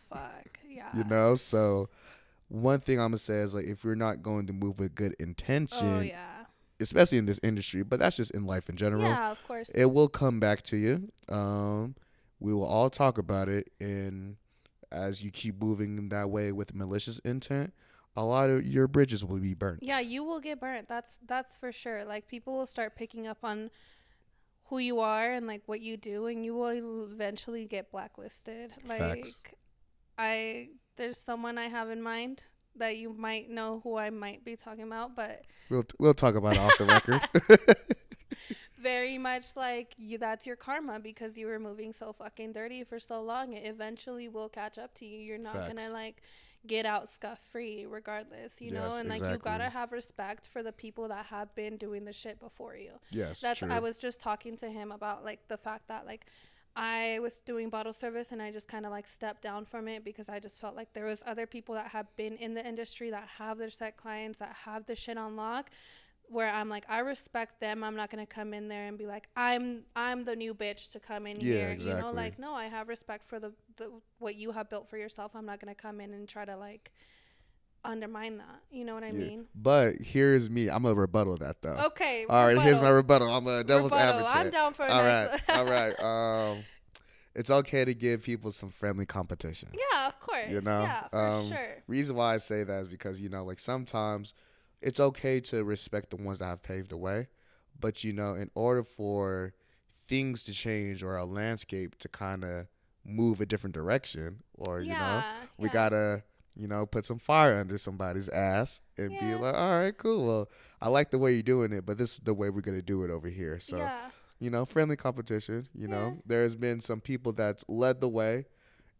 Fuck yeah. So one thing I'm gonna say is like, if you're not going to move with good intention, especially in this industry, but that's just in life in general. Yeah, of course. It will come back to you. We will all talk about it, and as you keep moving that way with malicious intent, a lot of your bridges will be burnt. Yeah, you will get burnt. That's for sure. Like people will start picking up on who you are and like what you do, and you will eventually get blacklisted. Like Facts. There's someone I have in mind that you might know who I might be talking about, but we'll talk about it off the record. Very much like that's your karma, because you were moving so fucking dirty for so long. It eventually will catch up to you. You're not gonna like get out scuff-free regardless, you know? And like you gotta have respect for the people that have been doing the shit before you. Yes, that's true. I was just talking to him about like the fact that like I was doing bottle service and I just kind of like stepped down from it because I just felt like there was other people that have been in the industry that have their set clients, that have the shit on lock, where I'm like, I respect them. I'm not going to come in there and be like, I'm the new bitch to come in here. Exactly. You know, like, no, I have respect for the what you have built for yourself. I'm not going to come in and try to like undermine that. You know what I mean? But here's me. I'm going to rebuttal that though. Okay. All right. Here's my rebuttal. I'm a devil's advocate. I'm down for it. All right. It's okay to give people some friendly competition. Yeah, of course. You know? Yeah, for sure. Reason why I say that is because, like sometimes it's okay to respect the ones that have paved the way. But, in order for things to change or a landscape to kind of move a different direction, or, we got to, put some fire under somebody's ass and be like, all right, cool. Well, I like the way you're doing it, but this is the way we're going to do it over here. So, friendly competition, there's been some people that's led the way.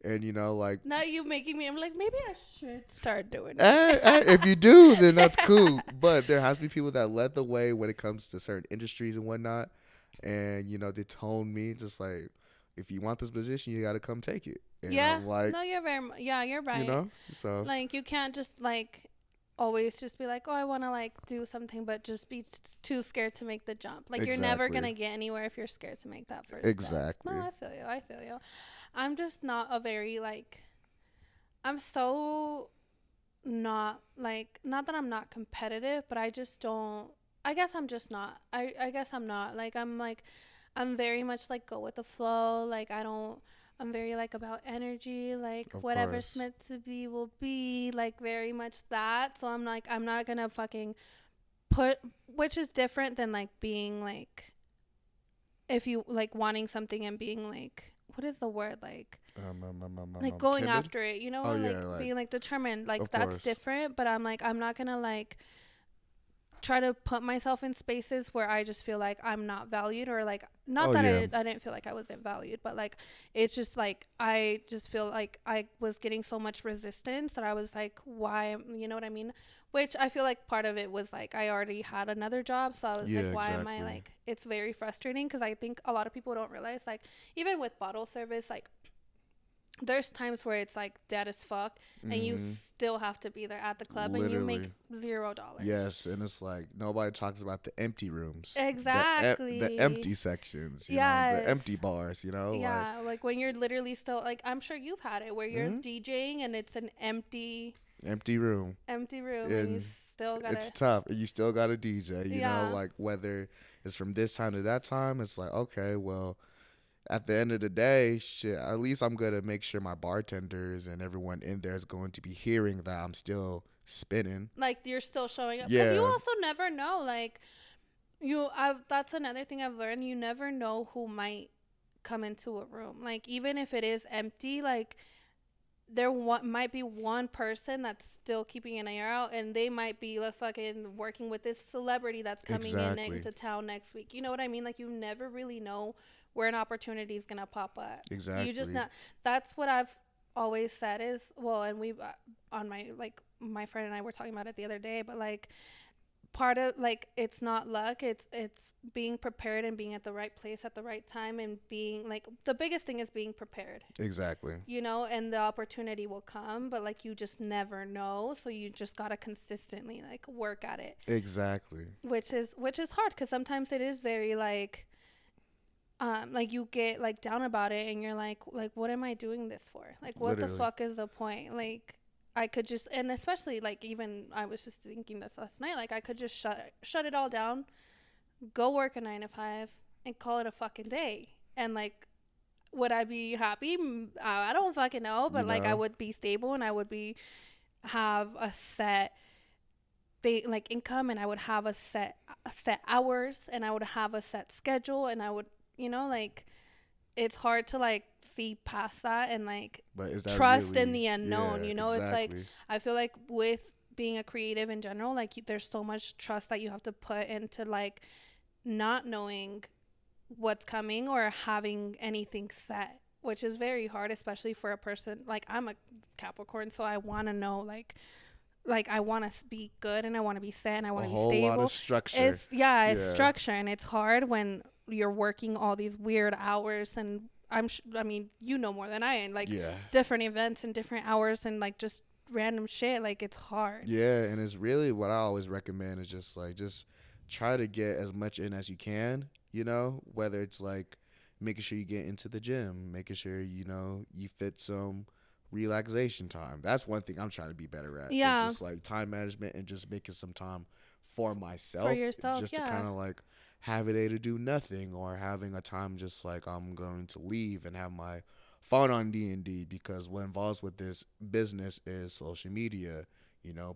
And, like... Now you making me... I'm like, maybe I should start doing it. If you do, then that's cool. But there has to be people that led the way when it comes to certain industries and whatnot. And, they told me just like, if you want this position, you got to come take it. And I'm like... No, you're you're right. So... Like, you can't just, like... always just be like, oh, I want to like do something, but just be too scared to make the jump. Like you're never gonna get anywhere if you're scared to make that first step. No, I feel you. I'm just not a very like, I'm so not like, not that I'm not competitive, but I just don't, I guess I'm just not. I guess I'm not like, I'm very much like go with the flow. Like I'm very like about energy, like whatever's meant to be will be, like very much that. So I'm like, I'm not gonna fucking which is different than like being like, if you like wanting something and being like, what is the word, like like going timid. after it, you know, Oh like yeah, like being like determined, like of that's course. different. But I'm like, I'm not gonna like try to put myself in spaces where I just feel like I'm not valued, or like not Oh that yeah, I didn't feel like I wasn't valued, but like it's just like I just feel like I was getting so much resistance that I was like, why, you know what I mean? Which I feel like part of it was like I already had another job, so I was like, yeah, why am I exactly. like, it's very frustrating because I think a lot of people don't realize, like even with bottle service, like there's times where it's like dead as fuck and you Hmm. still have to be there at the club and you make Literally. $0. Yes, and it's like nobody talks about the empty rooms, the Exactly. empty sections, the empty Yes. bars, like. Yeah, like when you're literally still like, I'm sure you've had it where you're Hmm. DJing and it's an Empty room, empty room and you and still it's gotta. tough. You still got a DJ, Yeah. like whether it's from this time to that time. It's like, okay, well, at the end of the day, shit, at least I'm gonna make sure my bartenders and everyone in there is going to be hearing that I'm still spinning. Like you're still showing up because you Yeah, also never know, like I've that's another thing I've learned, you never know who might come into a room, like even if it is empty, like might be one person that's still keeping an eye out, and they might be like fucking working with this celebrity that's coming in exactly, into town next week. You know what I mean? Like you never really know where an opportunity is gonna pop up. You just exactly. not. That's what I've always said is, well, and we on my, like my friend and I were talking about it the other day, but like part of, like it's not luck, it's being prepared and being at the right place at the right time, and being like, the biggest thing is being prepared, Exactly. you know, and the opportunity will come, but like you just never know, so you just got to consistently like work at it, Exactly. which is hard because sometimes it is very like you get like down about it and you're like what am I doing this for, like what the Literally. fuck is the point, like I could just, and especially like even I was just thinking this last night, like I could just shut it all down, go work a 9 to 5 and call it a fucking day, and like would I be happy? I don't fucking know, You but like I know? would be stable and I would be have a set like income, and I would have a set hours, and I would have a set schedule, and I would, like it's hard to like see past that and like But is that trust in really? the unknown, Yeah, it's like exactly. I feel like with being a creative in general, like there's so much trust that you have to put into like not knowing what's coming or having anything set, which is very hard, especially for a person like I'm a Capricorn, so I want to know like I want to be good and I want to be set and I A want to be whole lot of stable. structure. It's yeah, it's Yeah. structure, and it's hard when you're working all these weird hours, and I mean, you know more than I am, like Yeah. different events and different hours and like just random shit, like it's hard. Yeah, and it's really what I always recommend is just try to get as much in as you can, whether it's like making sure you get into the gym, making sure you fit some relaxation time. That's one thing I'm trying to be better at. Is Yeah, just like time management and just making some time for for myself yourself, just to yeah. kind of like have a day to do nothing, or having a time just like I'm going to leave and have my phone on D&D, because what involves with this business is social media,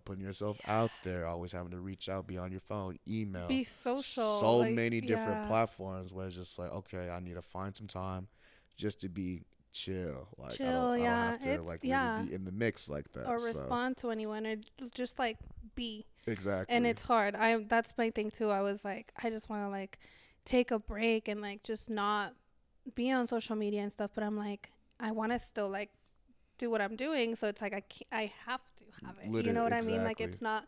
putting yourself out there, always having to reach out, be on your phone, email, Be social, so like many different yeah, platforms where it's just like, okay, I need to find some time just to be chill. Like chill, I don't yeah, have to it's like really yeah, be in the mix like that. or So respond to anyone, or just like be. And exactly. it's hard. That's my thing too. I was like, I just want to like take a break and like just not be on social media and stuff, but I'm like, I want to still like do what I'm doing, so it's like I have to have it, you know Literally what I mean, like exactly. it's not.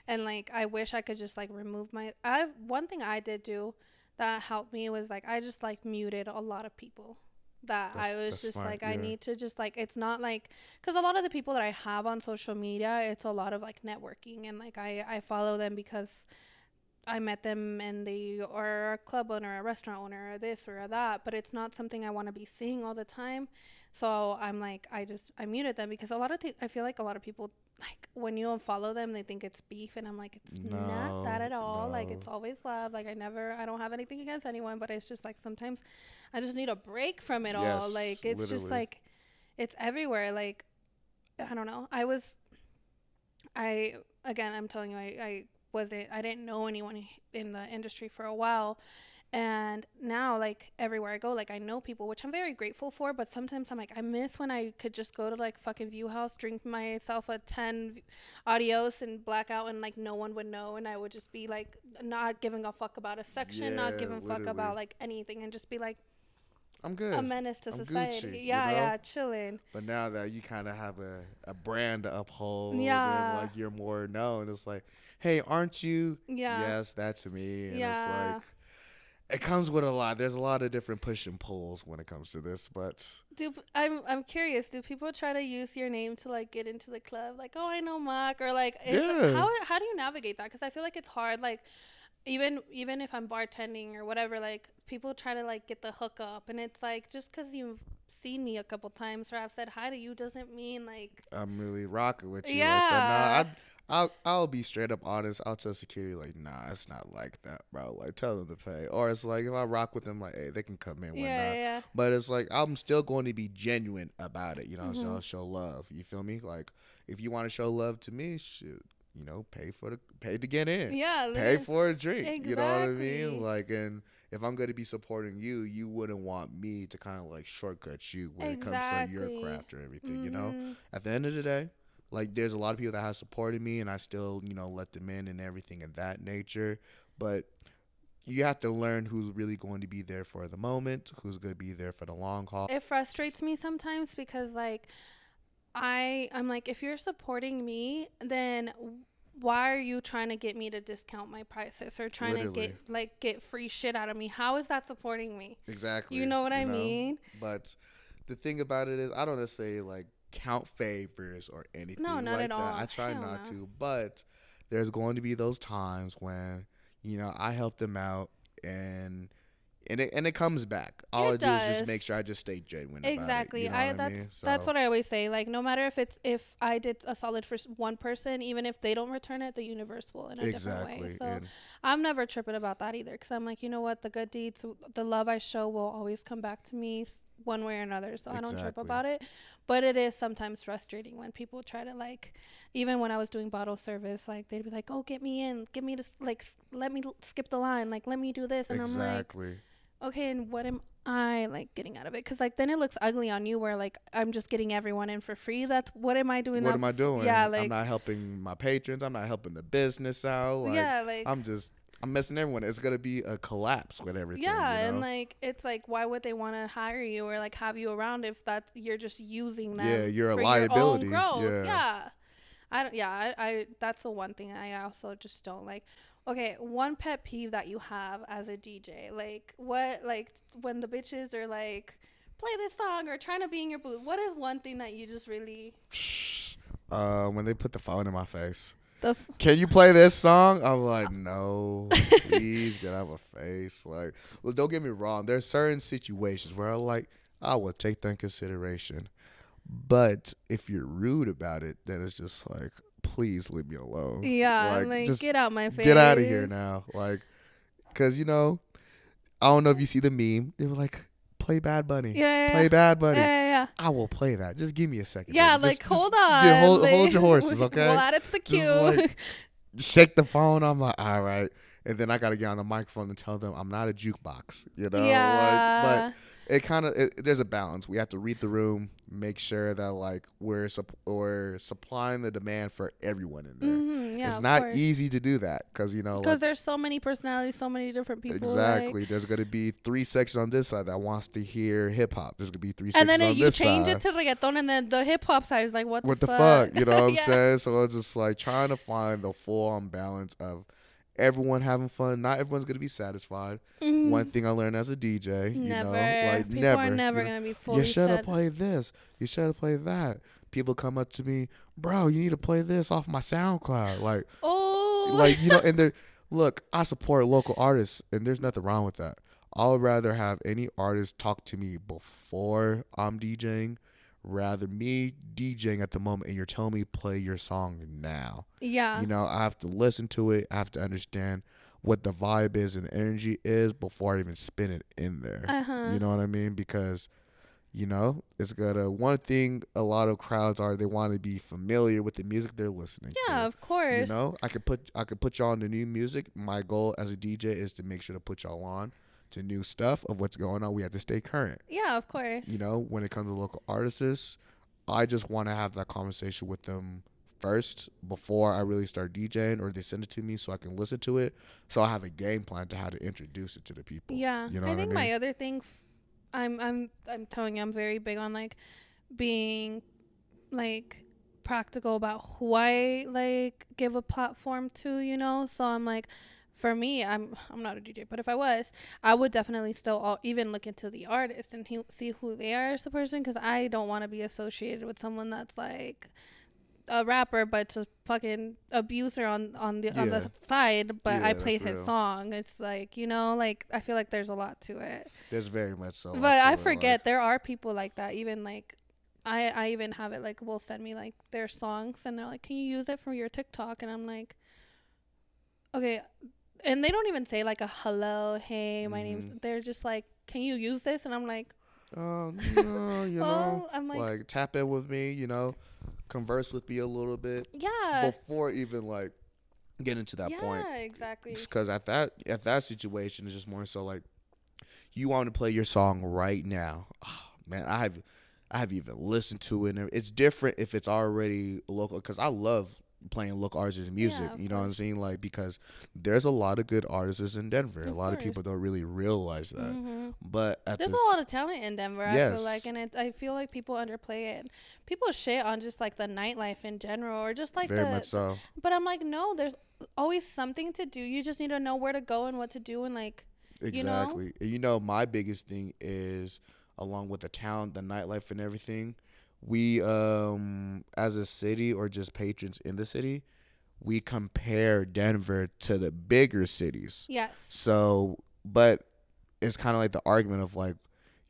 And like I wish I could just like remove my I one thing I did do that helped me was like I just like muted a lot of people that I was That's just smart, like, I yeah. need to just like, it's not like, because a lot of the people that I have on social media, it's a lot of like networking, and like I follow them because I met them and they are a club owner, a restaurant owner, or this or that, but it's not something I want to be seeing all the time. So I'm like, I muted them because I feel like a lot of people, like when you unfollow them, they think it's beef, and I'm like, it's not that No, at all. Like no. it's always love. Like I don't have anything against anyone, but it's just like sometimes I just need a break from it all. Yes, Like it's just literally. like it's everywhere. Like I don't know. I again, I'm telling you, I didn't know anyone in the industry for a while, And now, like, everywhere I go, like, I know people, which I'm very grateful for. But sometimes I'm like, I miss when I could just go to, like, fucking View House, drink myself a 10 adios and black out, and, like, no one would know. And I would just be, like, not giving a fuck about a section, not Yeah, giving a fuck literally. about, like, anything. And just be, like, I'm a good. menace to I'm society. Gucci, you Yeah, know? yeah, chilling. But now that you kind of have a brand to uphold and Yeah, like you're more known, it's like, hey, aren't you? yeah, Yes, that's me. And it's like, yeah. it comes with a lot. There's a lot of different push and pulls when it comes to this. But I'm curious. Do people try to use your name to like get into the club? Like, oh, I know Mark, or like, is yeah, how do you navigate that? Because I feel like it's hard. Like, even if I'm bartending or whatever, like people try to like get the hookup, and it's like just because you've seen me a couple times or I've said hi to you doesn't mean like I'm really rocking with you like that. yeah. I'll be straight up honest. I'll tell security like, nah, it's not like that, bro. Like, tell them to pay. Or it's like if I rock with them, like, hey, they can come in, Yeah, whatnot. yeah. But it's like I'm still going to be genuine about it. You know, so Mm-hmm. I'll show love. You feel me? Like, if you want to show love to me, shoot, you know, pay to get in. Yeah, Pay literally. for a drink. You know what I mean? Exactly. Like, and if I'm going to be supporting you, you wouldn't want me to kind of like shortcut you when it comes for your Exactly. craft or everything. You know, Mm-hmm. at the end of the day, like there's a lot of people that have supported me and I still, you know, let them in and everything of that nature. But you have to learn who's really going to be there for the moment, who's going to be there for the long haul. It frustrates me sometimes because like I'm like, if you're supporting me, then why are you trying to get me to discount my prices or trying to Literally. get free shit out of me? How is that supporting me? Exactly. You know what You I know? mean? But the thing about it is I don't necessarily like count favors or No, anything not at like that. all. I try Hell not no. to, but there's going to be those times when, you know, I help them out and it comes back. All I It do is just make does. sure I just stay genuine about it. Exactly. You know what I I mean? that's So what I always say. Like no matter if I did a solid for one person, even if they don't return it, the universe will in a different way. exactly. So And I'm never tripping about that either cuz I'm like, you know what? The good deeds, the love I show will always come back to me one way or another. So I don't trip exactly. about it. But it is sometimes frustrating when people try to like even when I was doing bottle service, like they'd be like, "Oh, get me in. Get me to like let me skip the line. Like let me do this." And I'm like, Exactly. okay, and what am I like getting out of it? Because like then it looks ugly on you, where like I'm just getting everyone in for free. That's what am I doing What that? am I Yeah, doing? I'm like not helping my patrons. I'm not helping the business out. Like yeah, like I'm just I'm messing everyone. It's gonna be a collapse with everything, yeah, you and know? like it's like why would they want to hire you or like have you around if that you're just using Yeah, them you're a for your own liability. growth? Yeah. Yeah, I don't. Yeah, I that's the one thing I also just don't like. Okay, one pet peeve that you have as a DJ, like what, like when the bitches are like, play this song or trying to be in your booth. What is one thing that you just really When they put the phone in my face. the Can you play this song? I'm like, no, please get out of my face. Like, well, don't get me wrong. There's certain situations where I will take that in consideration. But if you're rude about it, then it's just like, please leave me alone. yeah, Like, like just get out my get out of here face. now. Like, cause you know, I don't know if you see the meme. They were like, play Bad Bunny, Yeah, play Bad yeah, Bunny. yeah, yeah. I will play that. Just give me a second, Yeah, baby. like Just hold yeah, on, hold like, your horses, we'll okay? add it to the Just queue. like shake the phone. I'm like, all right. And then I got to get on the microphone and tell them I'm not a jukebox, you know? Like, but Yeah. it kind of, there's a balance. We have to read the room, make sure that, like, we're supplying the demand for everyone in there. Yeah, It's of not course. easy to do that because, you know, like, Because there's so many personalities, so many different people. exactly. Like, There's going to be 3 sections on this side that wants to hear hip hop. There's going to be 3 and sections then on you this change side. it to reggaeton, and then the hip hop side is like, what The the fuck? fuck? You know what I'm Yeah. saying? So it's just like trying to find the full on balance of everyone having fun. Not everyone's gonna be satisfied. One thing I learned as a DJ, you know, Never. like People are never. never You know, gonna be you fully should have set. played this. You should have played that. People come up to me, bro. You need to play this off my SoundCloud. Oh. Like you know, and they look. I support local artists, and there's nothing wrong with that. I'll rather have any artist talk to me before I'm DJing, rather me DJing at the moment, and you're telling me play your song now. Yeah. You know, I have to listen to it. I have to understand what the vibe is and the energy is before I even spin it in there. Uh-huh. You know what I mean? Because, you know, it's gotta one thing a lot of crowds are they want to be familiar with the music they're listening Yeah, to. of You course. know, I could put y'all on the new music. My goal as a DJ is to make sure to put y'all on to new stuff of what's going on. We have to stay current. Yeah, of course. You know, when it comes to local artists, I just want to have that conversation with them first before I really start DJing, or they send it to me so I can listen to it. So I have a game plan to how to introduce it to the people. Yeah, You know I what I think mean? my other thing, I'm telling you, I'm very big on like being like practical about who I like give a platform to, you know. So I'm like, for me, I'm not a DJ, but if I was, I would definitely still even look into the artist and see who they are as a person, because I don't want to be associated with someone that's like a rapper but to fucking abuser on the side, but I played his song. It's like, you know, like I feel like there's a lot to it. There's very much so. But I forget there are people like that. Even like I even have it like will send me like their songs and they're like, can you use it for your TikTok? And I'm like, okay. And they don't even say like a hello, hey, my name's. They're just like, can you use this? And I'm like, no, you know, I'm like tap in with me, you know, converse with me a little bit. Yeah. Before even like getting to that point. Yeah, exactly. Just because at that situation, it's just more so like, you want to play your song right now. Oh, man, I have even listened to it. And it's different if it's already local, because I love playing local artists' music. You know what I'm saying? Like, because there's a lot of good artists in Denver. A lot of people don't really realize that. But there's a lot of talent in Denver. I feel like, and I feel like people underplay it. People shit on just like the nightlife in general, or just like very much so. But I'm like, no, there's always something to do. You just need to know where to go and what to do, and like. Exactly. You know, my biggest thing is, along with the town, the nightlife and everything, we as a city, or just patrons in the city, we compare Denver to the bigger cities. Yes. So, but it's kind of like the argument of like,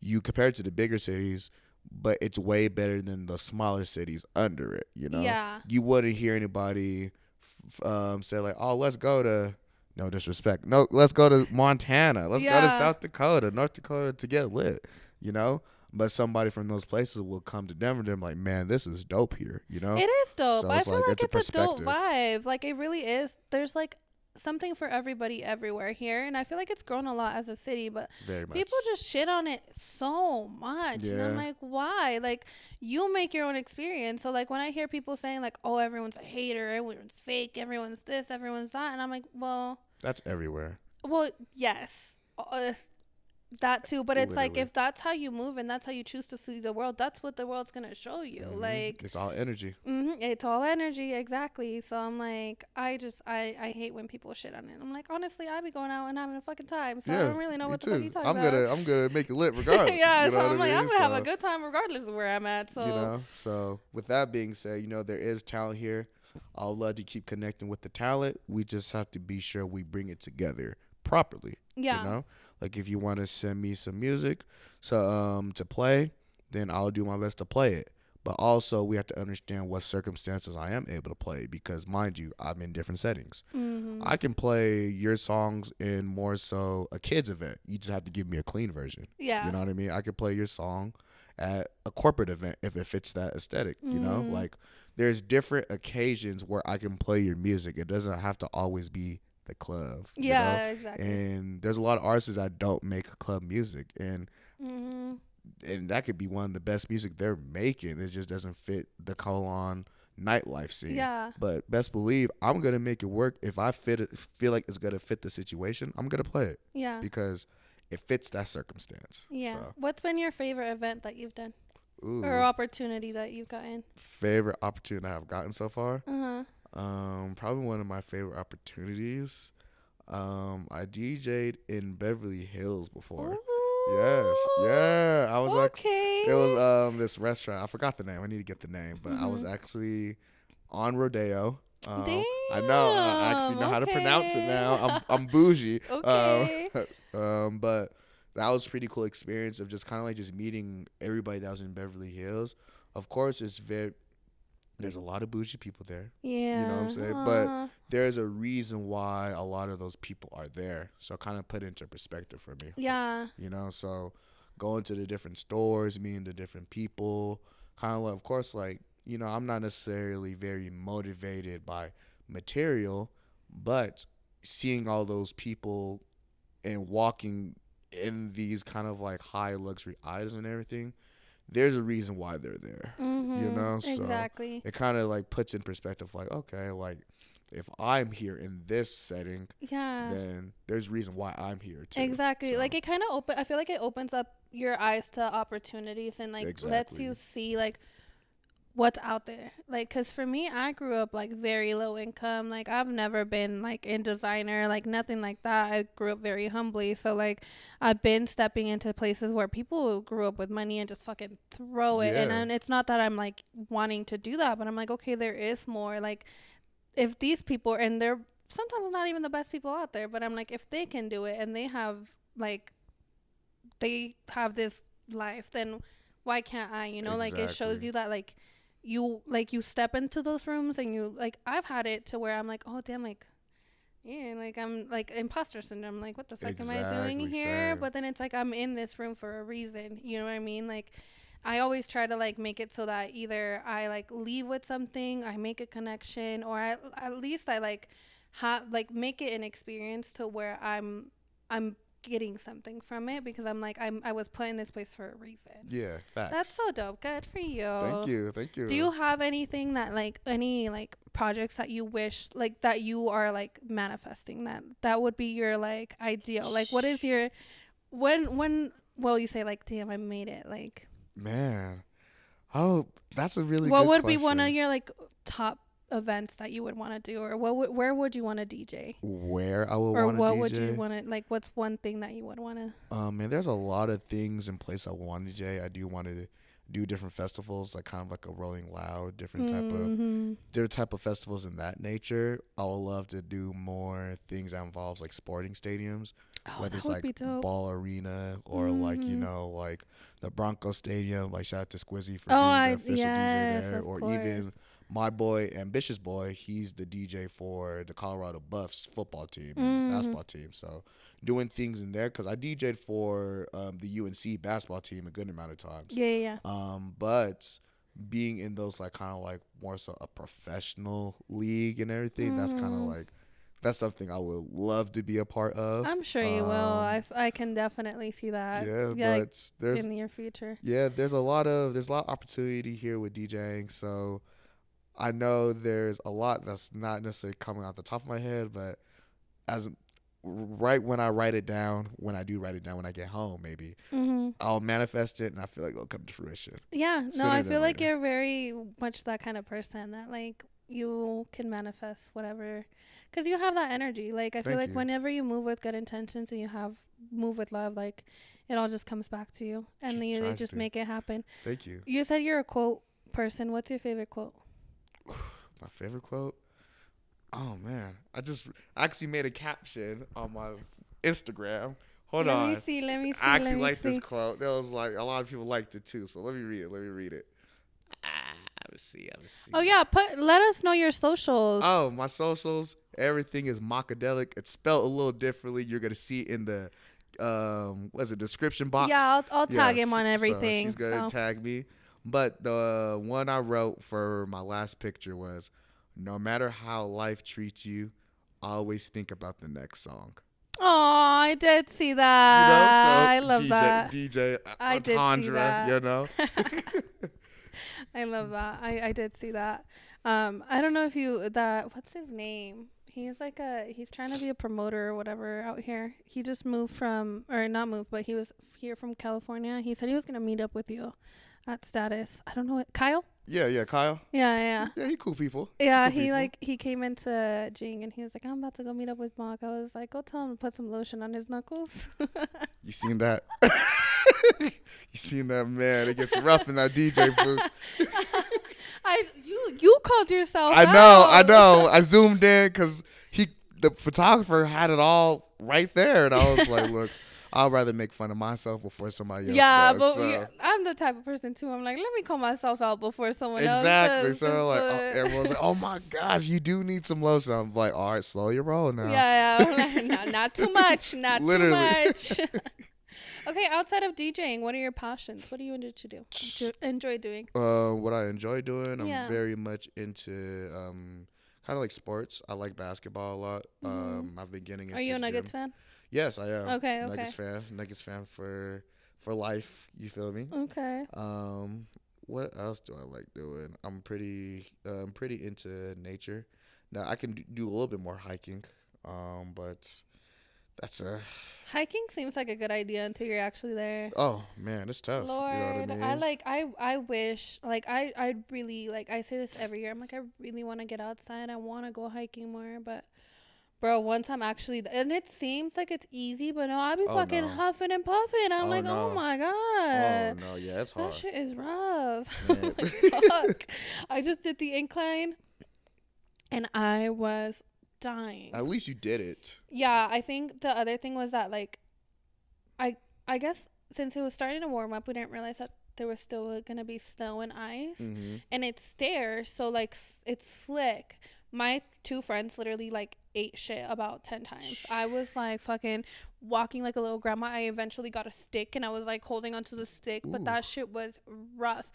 you compare it to the bigger cities, but it's way better than the smaller cities under it, you know? Yeah. You wouldn't hear anybody say like, oh, let's go to, no disrespect, no, let's go to Montana, let's go to South Dakota, North Dakota to get lit, you know? But somebody from those places will come to Denver and they're like, man, this is dope here, you know? It is dope. So I feel like it's a dope perspective. vibe. Like, it really is. There's like something for everybody everywhere here, and I feel like it's grown a lot as a city, but very much. People just shit on it so much. And I'm like, why? Like, you make your own experience. So like when I hear people saying like, oh, everyone's a hater, everyone's fake, everyone's this, everyone's that, and I'm like, well, that's everywhere. Well, yes, that too, but it's like, if that's how you move and that's how you choose to see the world, that's what the world's gonna show you. Like, it's all energy. It's all energy, exactly. So I'm like, I hate when people shit on it. I'm like, honestly, I be going out and having a fucking time, so I don't really know what the fuck you talking about. I'm gonna make it lit regardless. Yeah, you know so I'm like, I mean? I'm gonna have a good time regardless of where I'm at. So, you know, so with that being said, you know, there is talent here. I'd love to keep connecting with the talent. We just have to be sure we bring it together properly. Yeah. You know, like if you want to send me some music to play, then I'll do my best to play it. But also, we have to understand what circumstances I am able to play, because, mind you, I'm in different settings. I can play your songs in more so a kid's event. You just have to give me a clean version. Yeah. You know what I mean? I could play your song at a corporate event if it fits that aesthetic. You know, like there's different occasions where I can play your music. It doesn't have to always be the club. Yeah, you know? exactly. And there's a lot of artists that don't make club music, and that could be one of the best music they're making. It just doesn't fit the colon nightlife scene. Yeah. But best believe I'm gonna make it work. If I feel like it's gonna fit the situation, I'm gonna play it. Yeah. Because it fits that circumstance. Yeah. So. What's been your favorite event that you've done? Ooh. Or opportunity that you've gotten? Favorite opportunity I've gotten so far? Uh-huh. Probably one of my favorite opportunities. I DJ'd in Beverly Hills before. Ooh. Yes. Yeah. I was okay. It was this restaurant. I forgot the name. I need to get the name. But I was actually on Rodeo. Damn. I know. I actually know how to pronounce it now. I'm bougie. Okay. But that was a pretty cool experience of just kind of like just meeting everybody that was in Beverly Hills. Of course, there's a lot of bougie people there. Yeah. You know what I'm saying? But there's a reason why a lot of those people are there. So kind of put it into perspective for me. Yeah. You know, so going to the different stores, meeting the different people, kind of like, of course, like, you know, I'm not necessarily very motivated by material, but seeing all those people and walking in these kind of like high luxury items and everything, there's a reason why they're there. You know, so Exactly. it kind of like puts in perspective, like, okay, like if I'm here in this setting, Yeah. then there's a reason why I'm here too. Exactly. So, Like it kind of I feel like it opens up your eyes to opportunities and like lets exactly. you see like what's out there. Like, because for me, I grew up like very low income. Like, I've never been like in designer, like nothing like that. I grew up very humbly. So like I've been stepping into places where people grew up with money and just fucking throw it. Yeah. And it's not that I'm like wanting to do that, but I'm like, okay, there is more. Like, if these people, and they're sometimes not even the best people out there, but I'm like, if they can do it and they have like they have this life, then why can't I? You know, like it shows Exactly. you that like you step into those rooms and you like I've had it to where I'm like, oh damn, like yeah, like I'm like imposter syndrome, like what the fuck am I doing Exactly, here? same. But then it's like I'm in this room for a reason. You know what I mean? Like I always try to like make it so that either I like leave with something, I make a connection, or at least I like have like make it an experience to where I'm getting something from it because I'm like I was put in this place for a reason. Yeah, facts. That's so dope. Good for you. Thank you. Thank you. Do you have anything that like any like projects that you wish like that you are like manifesting that would be your like ideal? Like what is your when will you say like damn I made it? Like Man, I don't. That's a really what good would question. be one of your like top events that you would want to do, or where would you want to DJ? Where I would Or want to what DJ? would you want to like? What's one thing that you would want to? Man, there's a lot of things in place I want to DJ. I do want to do different festivals, like kind of like a Rolling Loud, different type of festivals in that nature. I would love to do more things that involves like sporting stadiums, Oh, whether that it's would like be dope. Ball Arena or like like the Bronco Stadium. Like shout out to Squizzy for Oh, being the official yes, DJ there, of or course. even my boy Ambitious Boy. He's the DJ for the Colorado Buffs football team and basketball team. So doing things in there because I DJ'd for the UNC basketball team a good amount of times. Yeah. But being in those like kind of like more so a professional league and everything, that's kind of like that's something I would love to be a part of. I'm sure you will. I can definitely see that. Yeah, Yeah, but there's in the near future. yeah, there's a lot of opportunity here with DJing. So I know there's a lot that's not necessarily coming out the top of my head, but as right when I write it down, when I get home, maybe I'll manifest it, and I feel like it'll come to fruition. Yeah, no, Sooner I than feel like later. you're very much that kind of person that like you can manifest whatever because you have that energy. Like I feel Thank like you. whenever you move with good intentions and you move with love, like it all just comes back to you and then you just make it happen. Thank you. You said you're a quote person. What's your favorite quote? My favorite quote? Oh man, I just actually made a caption on my Instagram. Hold on. Let me see. I actually like this quote. There was like a lot of people liked it too. So let me read it. Let me see. Oh yeah, let us know your socials. Oh, my socials. Everything is Machadellic. It's spelled a little differently. You're gonna see it in the description box. Yeah, I'll tag him on everything. So she's gonna tag me. But the one I wrote for my last picture was, no matter how life treats you, always think about the next song. Oh, I did see that. You know, so I love that. DJ I did see that. you know. I love that. I did see that. I don't know if what's his name? He's like he's trying to be a promoter or whatever out here. He just not moved, but he was here from California. He said he was going to meet up with you at Status. I don't know Kyle? Yeah, Kyle. Yeah. Yeah, he cool people. Yeah, he came into Jing and he was like, I'm about to go meet up with Mark. I was like, go tell him to put some lotion on his knuckles. You seen that? You seen that, man? It gets rough in that DJ booth. You called yourself I out. know. I zoomed in because the photographer had it all right there, and I was like, look, I'd rather make fun of myself before somebody else. Yeah, does, but so. I'm the type of person too. I'm like, let me call myself out before someone else. Exactly. So like, everyone's like, oh my gosh, you do need some lotion. I'm like, all right, slow your roll now. Yeah. I'm like, no, not too much. Not Literally. too much. Okay, outside of DJing, what are your passions? What do you enjoy doing? What I enjoy doing, I'm very much into kind of like sports. I like basketball a lot. Mm-hmm. I've been getting Are into you a the Nuggets gym. fan? Yes, I am. Okay, okay. Nuggets fan. Nuggets fan for life. You feel me? Okay. Um, what else do I like doing? I'm pretty into nature. Now I can do a little bit more hiking. But that's a Hiking seems like a good idea until you're actually there. oh man, it's tough. You know what I Lord, mean? I like I wish like I really like I say this every year. I'm like I really want to get outside. I want to go hiking more, but bro, once I'm actually and it seems like it's easy, but no, I be Oh fucking no. huffing and puffing. I'm Oh like, oh no. my Oh god, no. Yeah, it's that hard, shit is rough. man. Like fuck, I just did the incline and I was dying. At least you did it. Yeah, I think the other thing was that like I I guess since it was starting to warm up, we didn't realize that there was still gonna be snow and ice, Mm-hmm. and it's stairs, so like it's slick. My two friends literally like ate shit about 10 times. I was like fucking walking like a little grandma. I eventually got a stick and I was like holding onto the stick, but Ooh. that shit was rough.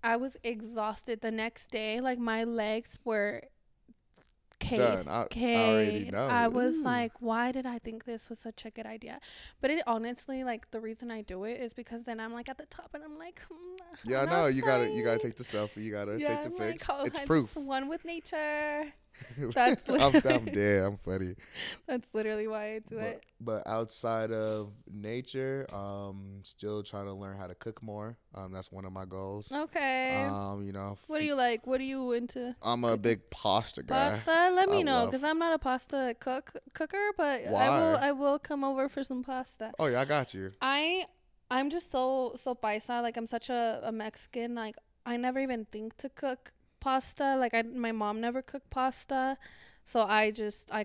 I was exhausted the next day. Like my legs were Done. I already know. I was Ooh. like, why did I think this was such a good idea? But it honestly, like, the reason I do it is because then I'm like at the top and I'm like, Yeah, I I'm know. You gotta outside. take the selfie. You gotta Yeah, take the I'm pics. like, oh, It's I'm proof. just one with nature. That's I'm literally, dead. I'm funny. that's literally why I do But it. but outside of nature, still trying to learn how to cook more. That's one of my goals. Okay. You know, What do you like? What are you into? I'm a big pasta guy. Pasta? Let me I know, love. because I'm not a pasta cooker, but Why? I will come over for some pasta. Oh yeah, I got you. I'm just so paisa. Like I'm such a Mexican. Like I never even think to cook pasta. Like my mom never cooked pasta, so I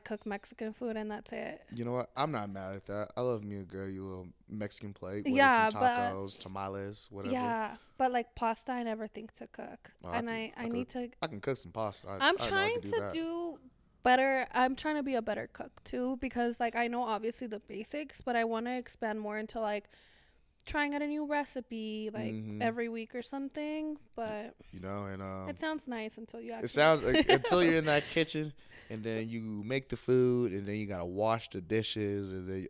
cook Mexican food and that's it. You know what? I'm not mad at that. I love me a good you little Mexican plate with Yeah, some but tacos, tamales, whatever. yeah, but like pasta, I never think to cook, Oh, and I need to. I can cook some pasta. I'm I know I trying can do to that. do better. I'm trying to be a better cook too because like I know obviously the basics, but I want to expand more into like trying out a new recipe like every week or something. But You know, and it sounds nice until you actually. it sounds like, until you're in that kitchen and then you make the food and then you gotta wash the dishes and then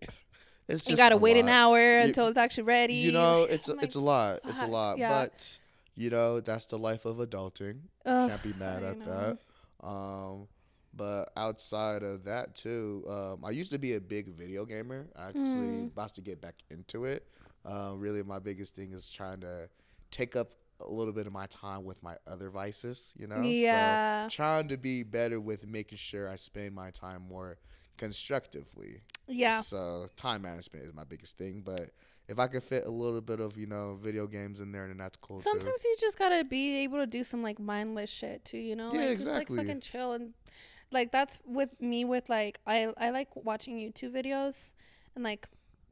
it's just You gotta a wait an lot. hour You- until it's actually ready. You know, I'm like, it's a lot. It's a fuck, lot. yeah. But you know, that's the life of adulting. Ugh, Can't be mad I at know. that. But outside of that too, I used to be a big video gamer. I actually about to get back into it. Really, my biggest thing is trying to take up a little bit of my time with my other vices. You know, Yeah. so trying to be better with making sure I spend my time more constructively. Yeah. So time management is my biggest thing, but if I could fit a little bit of video games in there, then that's cool too. Sometimes you just gotta be able to do some like mindless shit too, you know? Yeah, like exactly. just like fucking chill and like that's with me with like I like watching YouTube videos and like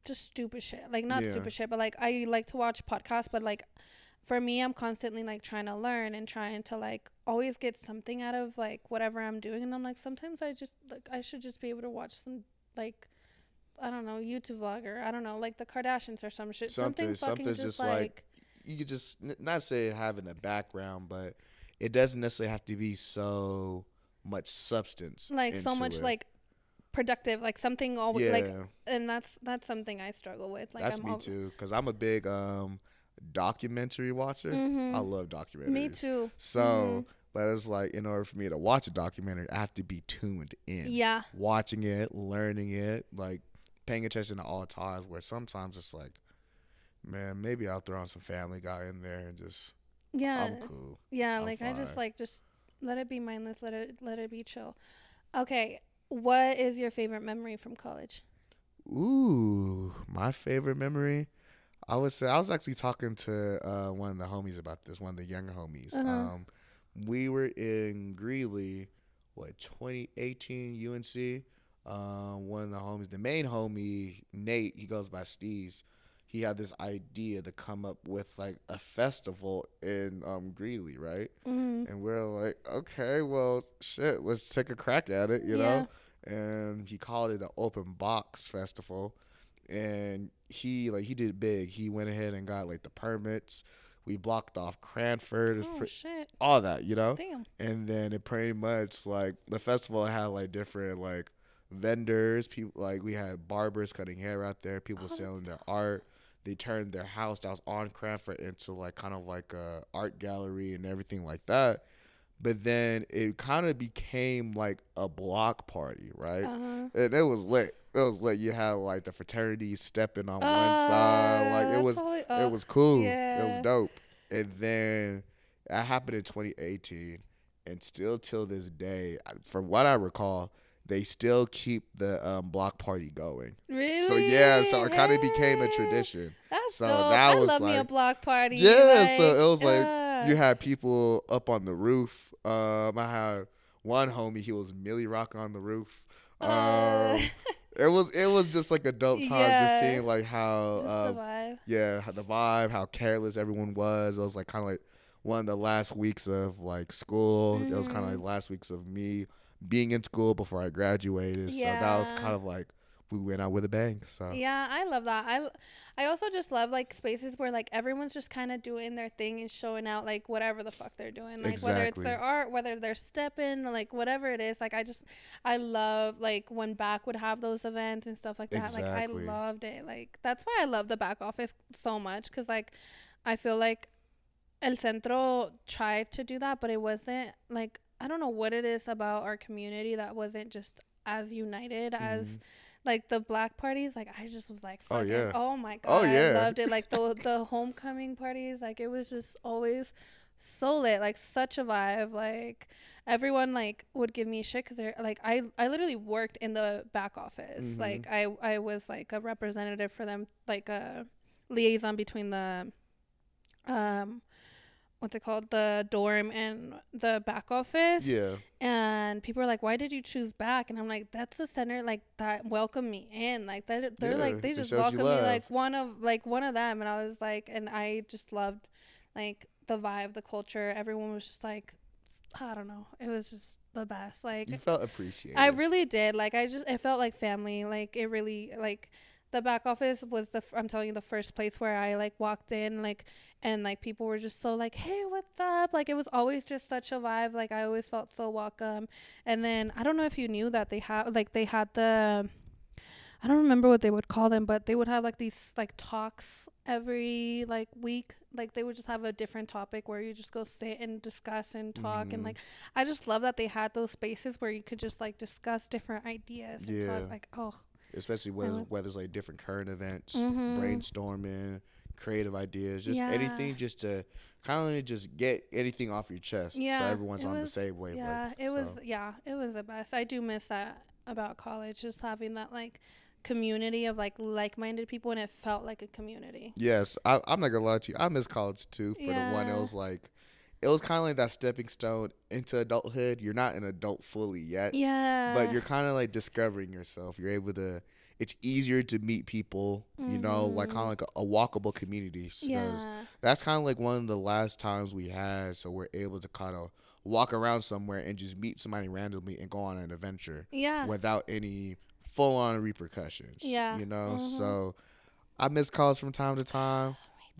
just stupid shit. Like not Yeah. stupid shit, but like I like to watch podcasts, but like for me I'm constantly like trying to learn and trying to like always get something out of like whatever I'm doing and I'm like sometimes I just like I should just be able to watch some like I don't know, YouTube vlogger. I don't know, like the Kardashians or some shit. Something fucking just like you could just not say have in the background, but it doesn't necessarily have to be so much substance. like so into much it. like productive, like something always Yeah, like, and that's something I struggle with. Like that's I'm me too. Because I'm a big documentary watcher. I love documentaries. Me too. So, but it's like in order for me to watch a documentary, I have to be tuned in. Yeah. Watching it, learning it, like paying attention to all times. Where sometimes it's like, man, maybe I'll throw on some Family Guy in there and just Yeah. I'm cool. Yeah. I'm Like I just fine. like just let it be mindless. Let it be chill. Okay. What is your favorite memory from college? Ooh, my favorite memory. I would say I was actually talking to one of the homies about this, one of the younger homies. We were in Greeley, 2018 UNC. One of the homies, the main homie, Nate, he goes by Steez. He had this idea to come up with like a festival in Greeley, right? And we're like, okay, well, shit, let's take a crack at it, you know? And he called it the Open Box Festival. And he did big. He went ahead and got like the permits. We blocked off Cranford. Oh shit. All that, you know. Damn. And then it pretty much like the festival had like different like vendors. People like we had barbers cutting hair out there. People selling their art. They turned their house that was on Cranford into like kind of like a art gallery and everything like that. But then it kind of became like a block party, right? And it was lit. It was lit. You had like the fraternities stepping on one side. Like it was cool. Yeah. It was dope. And then that happened in 2018, and still till this day, from what I recall, they still keep the block party going. Really? So yeah, so it kind of became a tradition. That's so dope. that I was love like, me a block party. Yeah, like, so it was like you had people up on the roof. I had one homie, he was Millie Rock on the roof. It was just like a dope time, just seeing like how the vibe. Yeah, the vibe, how careless everyone was. It was like kind of like one of the last weeks of like school. It was kind of like last weeks of me being in school before I graduated. So that was kind of like we went out with a bang. So yeah, I love that. I also just love like spaces where like everyone's just kind of doing their thing and showing out like whatever the fuck they're doing, like whether it's their art, whether they're stepping, like whatever it is. Like I love like when Back would have those events and stuff like that. Like I loved it. Like that's why I love the back office so much, because like I feel like El Centro tried to do that, but it wasn't like, I don't know what it is about our community that wasn't just as united as like the black parties. Like I just was like, fucking, oh my god, I loved it. Like the homecoming parties, like it was just always so lit, like such a vibe. Like everyone like would give me shit because they're like, I literally worked in the back office. Like I was like a representative for them, like a liaison between the what's it called, the dorm and the back office. Yeah. And people are like, why did you choose Back? And I'm like, that's the center like that welcomed me in, like that they're like, they just welcomed me like one of them. And I was like, and I just loved like the vibe, the culture. Everyone was just like, I don't know, it was just the best. Like you felt appreciated. I really did. Like it felt like family. Like it really, like the back office was I'm telling you, the first place where I like walked in, like, and like people were just so like, hey, what's up? Like it was always just such a vibe. Like I always felt so welcome. And then I don't know if you knew that they had the, I don't remember what they would call them, but they would have like these like talks every like week. Like they would just have a different topic where you just go sit and discuss and talk. And like I just love that they had those spaces where you could just like discuss different ideas and talk, like, oh, especially whether it's like different current events, brainstorming, creative ideas, just anything, just to kind of just get anything off your chest, so everyone's on the same wavelength. Yeah, it was the best. I do miss that about college, just having that like community of like-minded people, and it felt like a community. Yes, I'm not gonna lie to you, I miss college too. For the one, it was kind of like that stepping stone into adulthood. You're not an adult fully yet, but you're kind of like discovering yourself. You're able to, it's easier to meet people, you know, like kind of like a walkable community. Because that's kind of like one of the last times we had, so we're able to kind of walk around somewhere and just meet somebody randomly and go on an adventure without any full-on repercussions, you know. So I miss college from time to time.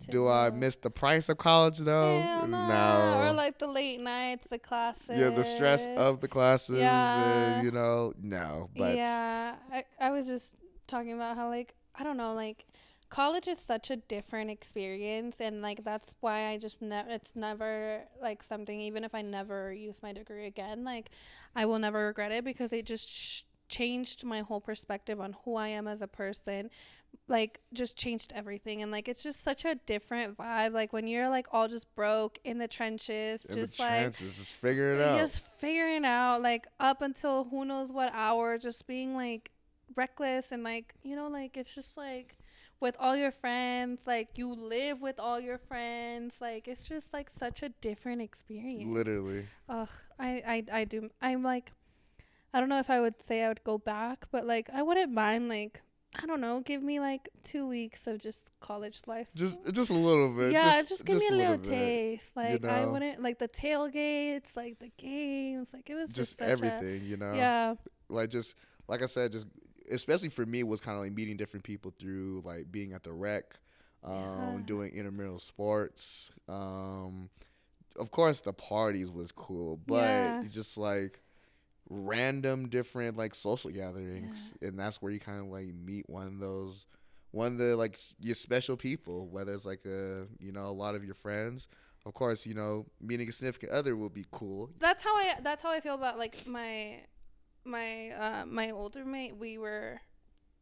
Do I miss the price of college though? Hell no. Or like the late nights, the classes. Yeah, the stress of the classes. You know, no. But I was just talking about how like, I don't know, like college is such a different experience, and like that's why I just it's never like something, even if I never use my degree again, like I will never regret it, because it just changed my whole perspective on who I am as a person. Like just changed everything, and like it's just such a different vibe, like when you're like all just broke in the trenches, just figuring it out, like up until who knows what hour, just being like reckless, and like, you know, like it's just like with all your friends, like you live with all your friends, like it's just like such a different experience, literally. I do, I'm like, I don't know if I would say I would go back, but like I wouldn't mind, like, I don't know, give me like 2 weeks of just college life. Just a little bit. Yeah, just give me a little taste. Like, you know? I wouldn't, like the tailgates, like the games, like it was just everything, you know? Yeah. Like just, like I said, just, especially for me, was kind of like meeting different people through like being at the rec. doing intramural sports. Of course, the parties was cool, but it's just like random different like social gatherings, and that's where you kind of like meet one of the like your special people, whether it's like a lot of your friends. Of course, meeting a significant other will be cool. That's how I feel about like my old roommate. We were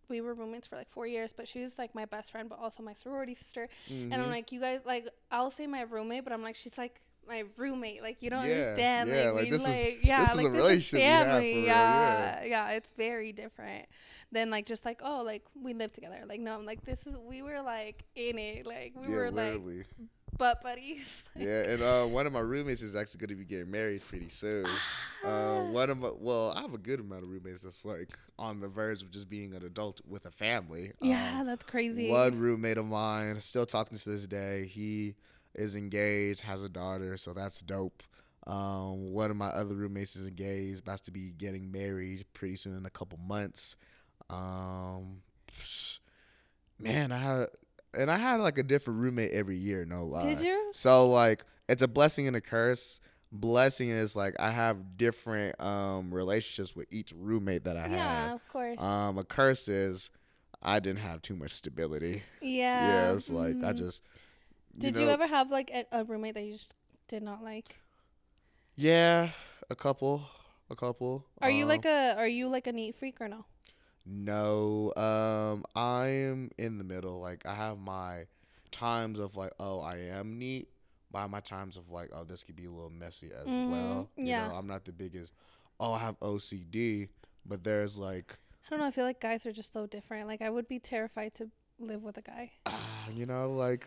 roommates for like 4 years, but she was like my best friend, but also my sorority sister. And I'm like, you guys, like, I'll say my roommate, but I'm like, she's like my roommate. Like, you don't understand. Like this is like, a relationship you have for real. Yeah, it's very different than like just like, oh, like we live together. Like, no, I'm like, we were like in it. Like we were literally. Like butt buddies. Yeah, and one of my roommates is actually going to be getting married pretty soon. I have a good amount of roommates that's like on the verge of just being an adult with a family. Yeah, that's crazy. One roommate of mine, still talking to this day, he is engaged, has a daughter, so that's dope. One of my other roommates is engaged, about to be getting married pretty soon in a couple months. Man, I had like a different roommate every year, no lie. Did you? So like it's a blessing and a curse. Blessing is like I have different relationships with each roommate that I had. Yeah, of course. A curse is I didn't have too much stability. Yeah. Yeah, it's like I just Did you ever have like a roommate that you just did not like? Yeah, a couple. Are you like a neat freak or no? No, I am in the middle. Like I have my times of like, oh, I am neat. By my times of like, oh, this could be a little messy as well. Yeah. I'm not the biggest. Oh, I have OCD, but there's like. I don't know. I feel like guys are just so different. Like I would be terrified to live with a guy. Like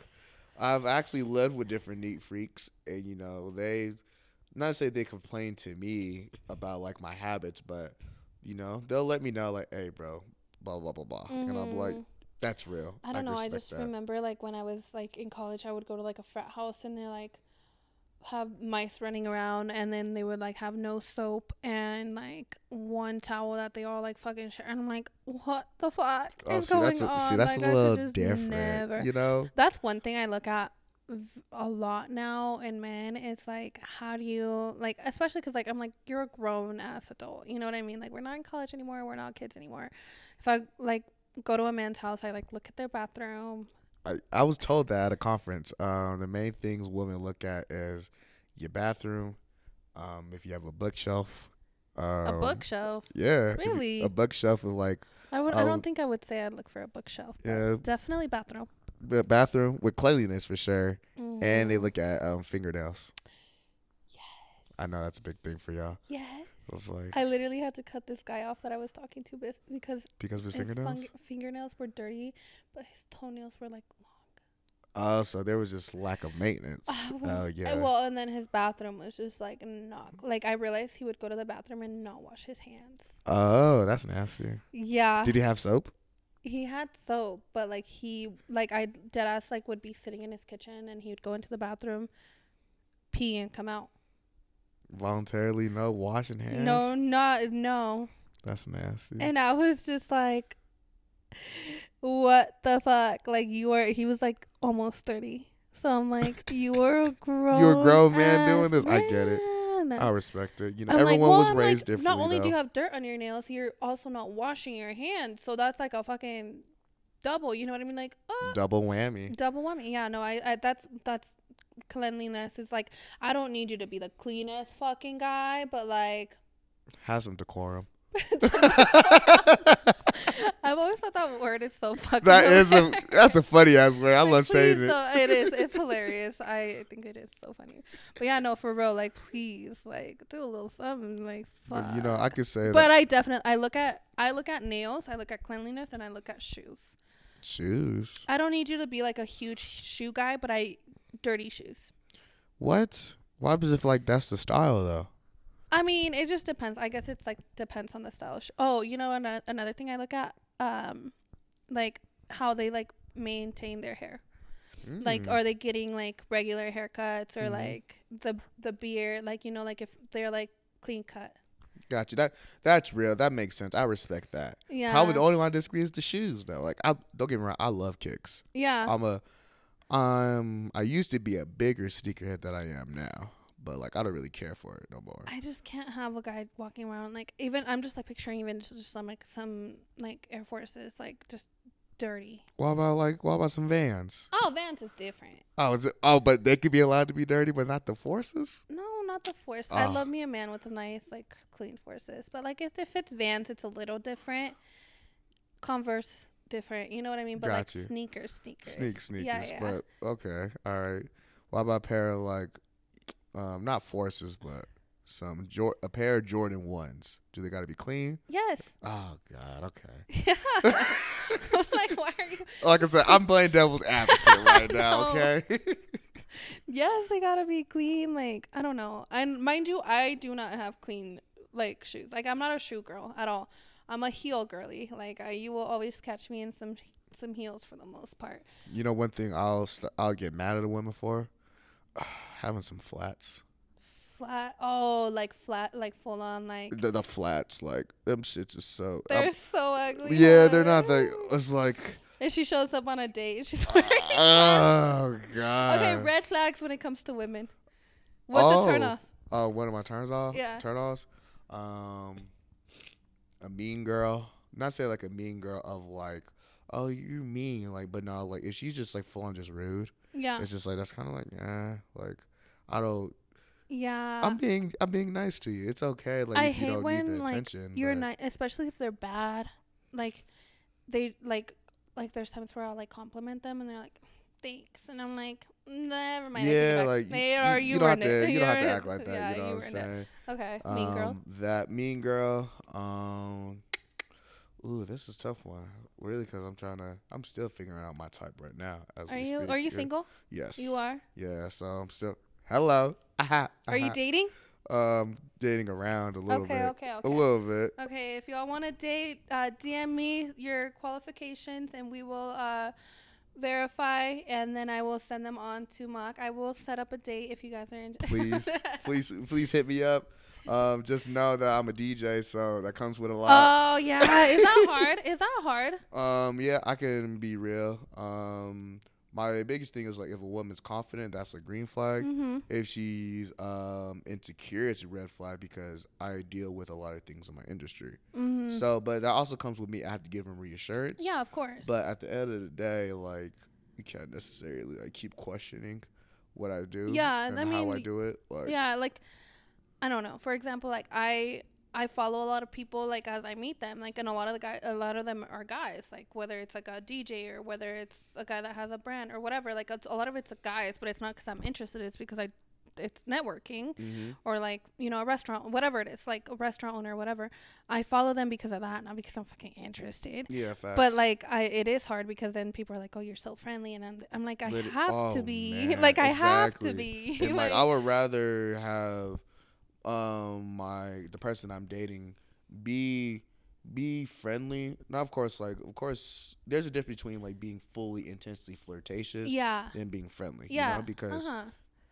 I've actually lived with different neat freaks, and they, not to say they complain to me about like my habits, but. They'll let me know, like, hey, bro, blah, blah, blah, blah. And I'm like, that's real. I don't know. I just remember, like, when I was, like, in college, I would go to, like, a frat house, and they're, like, have mice running around, and then they would, like, have no soap and, like, one towel that they all, like, fucking share. And I'm like, what the fuck is going on? See, that's like, a little different, That's one thing I look at a lot now in men. It's like, how do you, like, especially because like I'm like, you're a grown ass adult, you know what I mean? Like, we're not in college anymore, we're not kids anymore. If I like go to a man's house, I like look at their bathroom. I was told that at a conference, the main things women look at is your bathroom, if you have a bookshelf. A bookshelf? Yeah. Really? A bookshelf is like, I don't think I would say I'd look for a bookshelf. Yeah, definitely bathroom. Bathroom with cleanliness for sure. And they look at fingernails. Yes. I know that's a big thing for y'all. Yes. I literally had to cut this guy off that I was talking to because of his fingernails? Fingernails were dirty, but his toenails were like long. Oh, so there was just lack of maintenance. Oh, yeah. Well, and then his bathroom was just like like I realized he would go to the bathroom and not wash his hands. Oh, that's nasty. Yeah. Did he have soap? He had soap, but like I deadass like would be sitting in his kitchen and he would go into the bathroom, pee and come out. Voluntarily, no washing hands? No. That's nasty. And I was just like, what the fuck? Like he was like almost 30. So I'm like, you're a grown man doing this? Man. I get it. I respect it. I'm everyone like, was raised differently. Not only do you have dirt on your nails, you're also not washing your hands. So that's like a fucking double. You know what I mean? Like double whammy. Double whammy. Yeah. No. I that's cleanliness. Is like, I don't need you to be the cleanest fucking guy, but like have some decorum. I've always thought that word is so fucking that's a funny ass word. I love saying it. It is. It's hilarious. I think it is so funny. But yeah, no, for real, like, please, like, do a little something, like, fuck. But, I could say but I look at nails, I look at cleanliness, and I look at shoes. Shoes? I don't need you to be like a huge shoe guy, but dirty shoes. What? Why is it like that's the style though? I mean, it just depends. I guess it's like depends on the style. Another thing I look at, like how they like maintain their hair. Like, are they getting like regular haircuts or like the beard? Like, like if they're like clean cut. Got you. That's real. That makes sense. I respect that. Yeah. Probably the only one I disagree is the shoes though. Like I don't get me wrong, I love kicks. Yeah. I used to be a bigger sneakerhead than I am now. But like I don't really care for it no more. I just can't have a guy walking around like even I'm just like picturing even just some like Air Forces like just dirty. What about some Vans? Oh, Vans is different. Oh, is it? Oh, but they could be allowed to be dirty, but not the Forces. No, not the Force. Oh. I love me a man with a nice like clean Forces, but like if it's Vans, it's a little different. Converse different, you know what I mean? But Got like you. sneakers. Sneakers. Yeah. But okay, all right. What about a pair of like, not Forces, but a pair of Jordan 1s? Do they got to be clean? Yes. Oh God. Okay. Yeah. Like, why are you? Like I said, I'm playing devil's advocate right now. Okay. Yes, they gotta be clean. Like I don't know. And mind you, I do not have clean like shoes. Like I'm not a shoe girl at all. I'm a heel girly. Like you will always catch me in some heels for the most part. You know, one thing I'll get mad at a woman for having some flats. Flat. Oh, like flat, like full on, like The flats, like them shits is so. they're so ugly. Yeah, they're not that. It's like. And she shows up on a date and she's wearing. Oh God. Okay, red flags when it comes to women. What's a turn off? Oh, one of my turns off. Yeah. Turn offs. A mean girl. Not say like a mean girl of like, oh, you mean, like, but no, like if she's just like full on just rude. Yeah. It's just like that's kind of like like I don't. Yeah. I'm being nice to you. It's okay. Like I if you hate don't when need the like attention. you're nice, especially if they're bad. Like they like there's times where I'll like compliment them and they're like, thanks, and I'm like, never mind. Yeah, like you don't have to act like that. Yeah, you know what I'm saying? Okay, mean girl. That mean girl. Ooh, this is a tough one. Really, because I'm still figuring out my type right now. Are you single? Yes. You are? Yeah, so I'm still. Hello. Are you dating? Dating around a little bit. Okay. A little bit. Okay, if y'all want to date, DM me your qualifications and we will verify, and then I will send them on to Mach. I will set up a date if you guys are interested. Please hit me up. Just know that I'm a DJ, so that comes with a lot. Oh yeah, is that hard? Yeah, I can be real. My biggest thing is like if a woman's confident, that's a green flag. Mm-hmm. If she's insecure, it's a red flag because I deal with a lot of things in my industry. Mm-hmm. So, but that also comes with me. I have to give them reassurance. Yeah, of course. But at the end of the day, like you can't necessarily like keep questioning what I do. Yeah, and I mean, how I do it. Like, yeah, like I don't know. For example, like I follow a lot of people like as I meet them, like, and a lot of them are guys, like whether it's like a DJ or whether it's a guy that has a brand or whatever. Like a lot of it's guys, but it's not because I'm interested. It's because it's networking, or like a restaurant, whatever it is, like a restaurant owner or whatever. I follow them because of that, not because I'm fucking interested. Yeah, facts. But like it is hard because then people are like, oh, you're so friendly, and I'm like, I have to be, man, like I exactly. have to be. And like I would rather have the person I'm dating be friendly. Now of course there's a difference between like being fully intensely flirtatious and being friendly. Because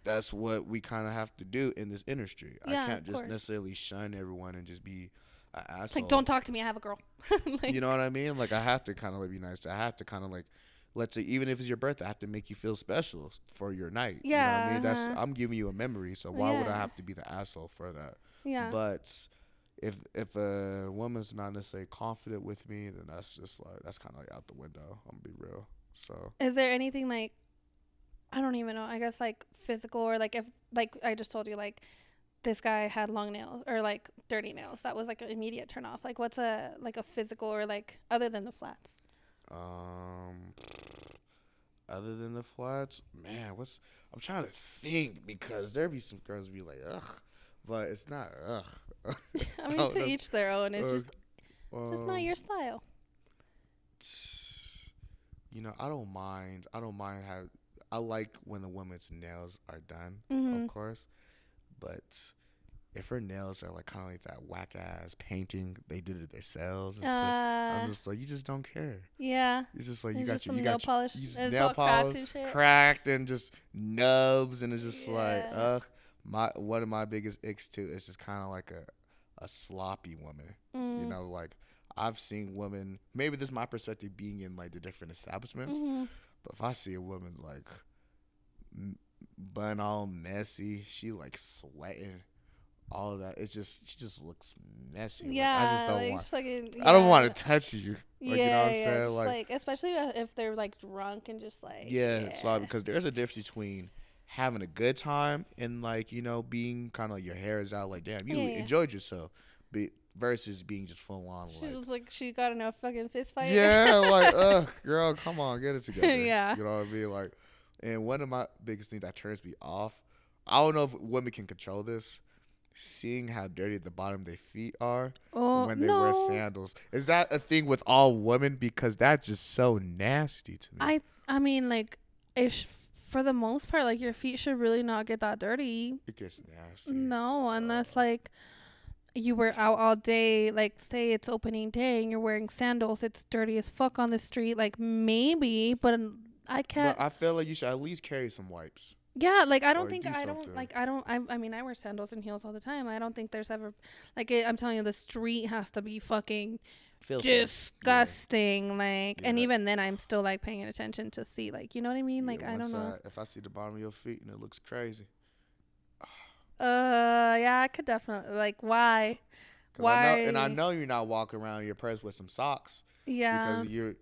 that's what we kind of have to do in this industry. I can't just necessarily shun everyone and just be an asshole. Like, don't talk to me, I have a girl. Like, you know what I mean? Like I have to kind of like be nice. I have to kind of like, let's say, even if it's your birthday, I have to make you feel special for your night. Yeah. You know what I mean? I'm giving you a memory, so why would I have to be the asshole for that? Yeah. But if a woman's not necessarily confident with me, then that's just like, that's kind of like out the window. I'm gonna be real. So is there anything like, I don't even know, I guess like physical, or like if like I just told you like this guy had long nails or like dirty nails, that was like an immediate turn off. Like what's a physical, or like other than the flats? Other than the flats, man, I'm trying to think, because there be some girls be like, ugh, but it's not ugh. I mean, to each their own. It's just not your style. I don't mind how, I like when the woman's nails are done, of course, but if her nails are like kind of like that whack ass painting, they did it themselves and shit, I'm just like, you just don't care. Yeah. It's just like you got nail polish, nail polish cracked and just nubs, and it's just like ugh. One of my biggest icks too is just kind of like a sloppy woman. You Mm. know, like I've seen women. Maybe this is my perspective being in like the different establishments. Mm-hmm. But if I see a woman like bun all messy, she like sweating, all of that. It's just she just looks messy. Like I just Yeah, don't like want. just fucking I don't want yeah. to touch you. Like you know what Yeah, I'm yeah, saying? just Like like especially if they're like drunk and just like yeah, it's like yeah, because there's a difference between having a good time and like being kind of like your hair is out like damn yeah, you yeah. enjoyed yourself, but versus being just full on She like was like she got in a fucking fist fight. yeah like girl come on get it together. Yeah. You know what I mean like, and one of my biggest things that turns me off. I don't know if women can control this. Seeing how dirty the bottom of their feet are Oh when they wear no. sandals. Is that a thing with all women? Because that's just so nasty to me. I mean like ish for the most part like your feet should really not get that dirty. It gets nasty. No, unless like you were out all day, like say it's opening day and you're wearing sandals, it's dirty as fuck on the street, like maybe, but I can't. But I feel like you should at least carry some wipes. Yeah, like I don't Like think do I don't something. like I don't I mean I wear sandals and heels all the time. I don't think there's ever like I'm telling you the street has to be fucking Filthy. disgusting like Yeah. and even then I'm still like paying attention to see like you know what I mean Yeah, like I don't know. if I see the bottom of your feet and it looks crazy. Yeah, I could definitely like why I know you're not walking around your purse with some socks yeah because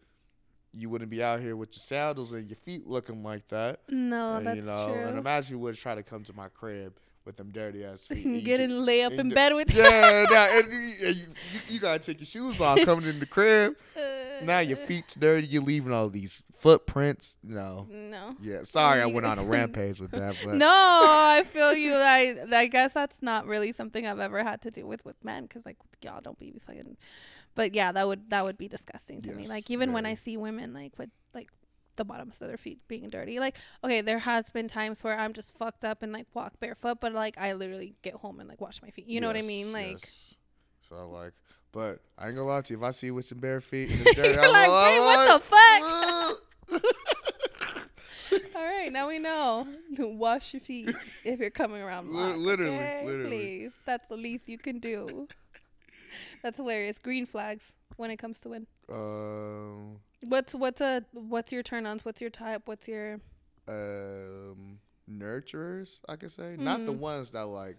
you wouldn't be out here with your sandals and your feet looking like that. no And that's and true. imagine you would try to come to my crib with them dirty ass feet. And Get and lay up in bed with yeah, nah, and you gotta take your shoes off coming in the crib. Now your feet's dirty. You're leaving all these footprints. No. no. Yeah. Sorry, I went on a rampage with that. But No, I feel you. I guess that's not really something I've ever had to do with men because like y'all don't be fucking. But yeah, that would be disgusting to me. Yes, Like even when very. I see women like with like the bottoms of their feet being dirty. Like okay, there has been times where I'm just fucked up and like walk barefoot, but like I literally get home and like wash my feet. You know what I mean? Like. Yes. So like, but I ain't gonna lie to you. If I see you with some bare feet and it's dirty, You're like, wait, what the fuck? All right, now we know. Wash your feet if you're coming around. Mark, Literally, okay? literally. Please, that's the least you can do. That's hilarious. Green flags when it comes to women. What's your turn-ons? What's your type? What's your nurturers? I could say not the ones that like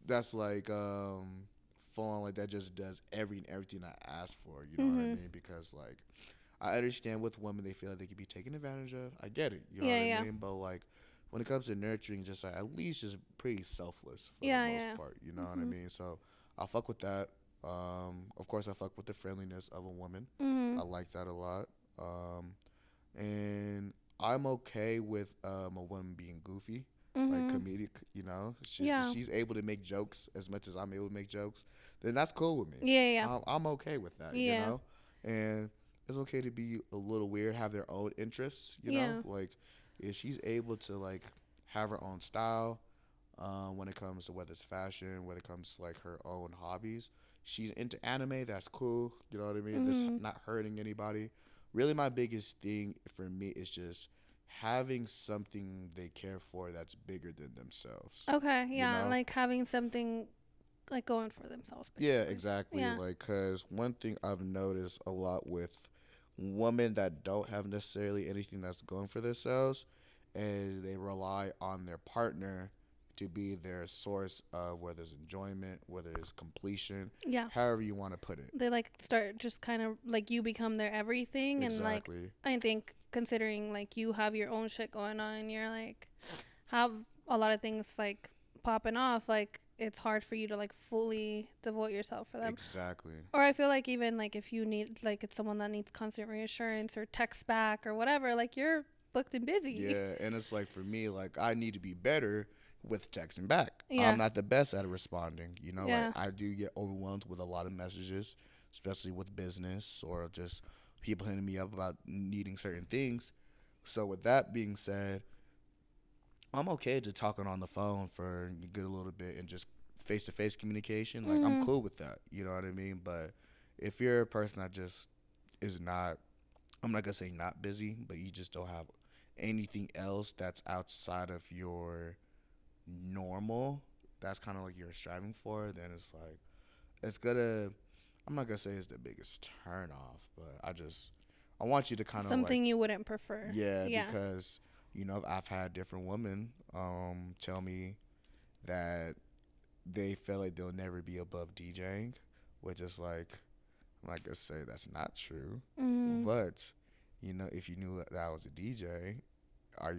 that's like full on like that just does everything I ask for. You know what I mean? Because like I understand with women they feel like they could be taken advantage of. I get it. You know what I mean? But like when it comes to nurturing, just like at least just pretty selfless for the most part. You know what I mean? So I fuck with that. Of course, I fuck with the friendliness of a woman. I like that a lot. And I'm okay with a woman being goofy, like comedic. You know, she's able to make jokes as much as I'm able to make jokes. Then that's cool with me. Yeah. I'm okay with that. Yeah. You know, and it's okay to be a little weird, have their own interests. You know, like if she's able to like have her own style. When it comes to whether it's fashion, whether it comes to like her own hobbies, she's into anime. That's cool. You know what I mean? This not hurting anybody. Really, my biggest thing for me is just having something they care for that's bigger than themselves. Okay, yeah, You know? like having something like going for themselves. Basically. Yeah, exactly. Yeah. Like, cause one thing I've noticed a lot with women that don't have necessarily anything that's going for themselves is they rely on their partner to be their source of whether it's enjoyment, whether it's completion, however you want to put it. They like start just kind of like you become their everything, Exactly. and like I think considering like you have your own shit going on, you're like have a lot of things like popping off, like it's hard for you to like fully devote yourself for them. Exactly. Or I feel like even like if you need like it's someone that needs constant reassurance or text back or whatever, like you're booked and busy. Yeah, and it's like for me, like I need to be better with texting back. Yeah. I'm not the best at responding. You know, Yeah. like I do get overwhelmed with a lot of messages, especially with business or just people hitting me up about needing certain things. So with that being said, I'm okay to talking on the phone for a good little bit and just face-to-face communication. Like I'm cool with that. You know what I mean? But if you're a person that just is not, I'm not gonna say not busy, but you just don't have anything else that's outside of your normal, that's kind of like you're striving for, then it's like it's gonna. I'm not gonna say it's the biggest turn off, but I want you to kind of something you wouldn't prefer. Yeah, because I've had different women tell me that they feel like they'll never be above DJing, which is like, I'm not gonna say that's not true, but if you knew that I was a DJ,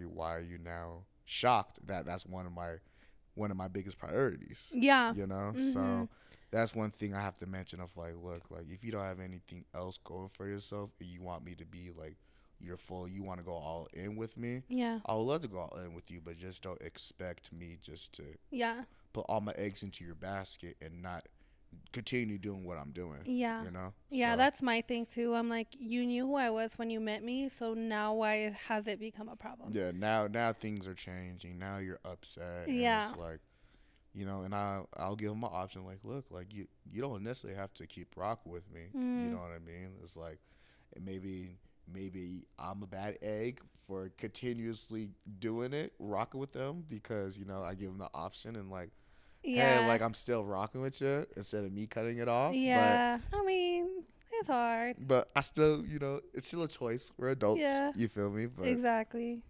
why are you now shocked that that's one of my biggest priorities? Yeah. So that's one thing I have to mention of like, look, like if you don't have anything else going for yourself and you want me to be like you want to go all in with me, I would love to go all in with you, but just don't expect me just to put all my eggs into your basket and not continue doing what I'm doing. Yeah. So, that's my thing too. I'm like, you knew who I was when you met me, so now why has it become a problem? Yeah, now things are changing. Now you're upset. Yeah. And it's like, and I'll give them an option like, look, like you don't necessarily have to keep rocking with me. You know what I mean? It's like maybe I'm a bad egg for continuously doing it, rocking with them because, I give them the option and like, hey, like I'm still rocking with you instead of me cutting it off. Yeah. But, I mean, it's hard. But I still, it's still a choice. We're adults. Yeah. You feel me? But exactly.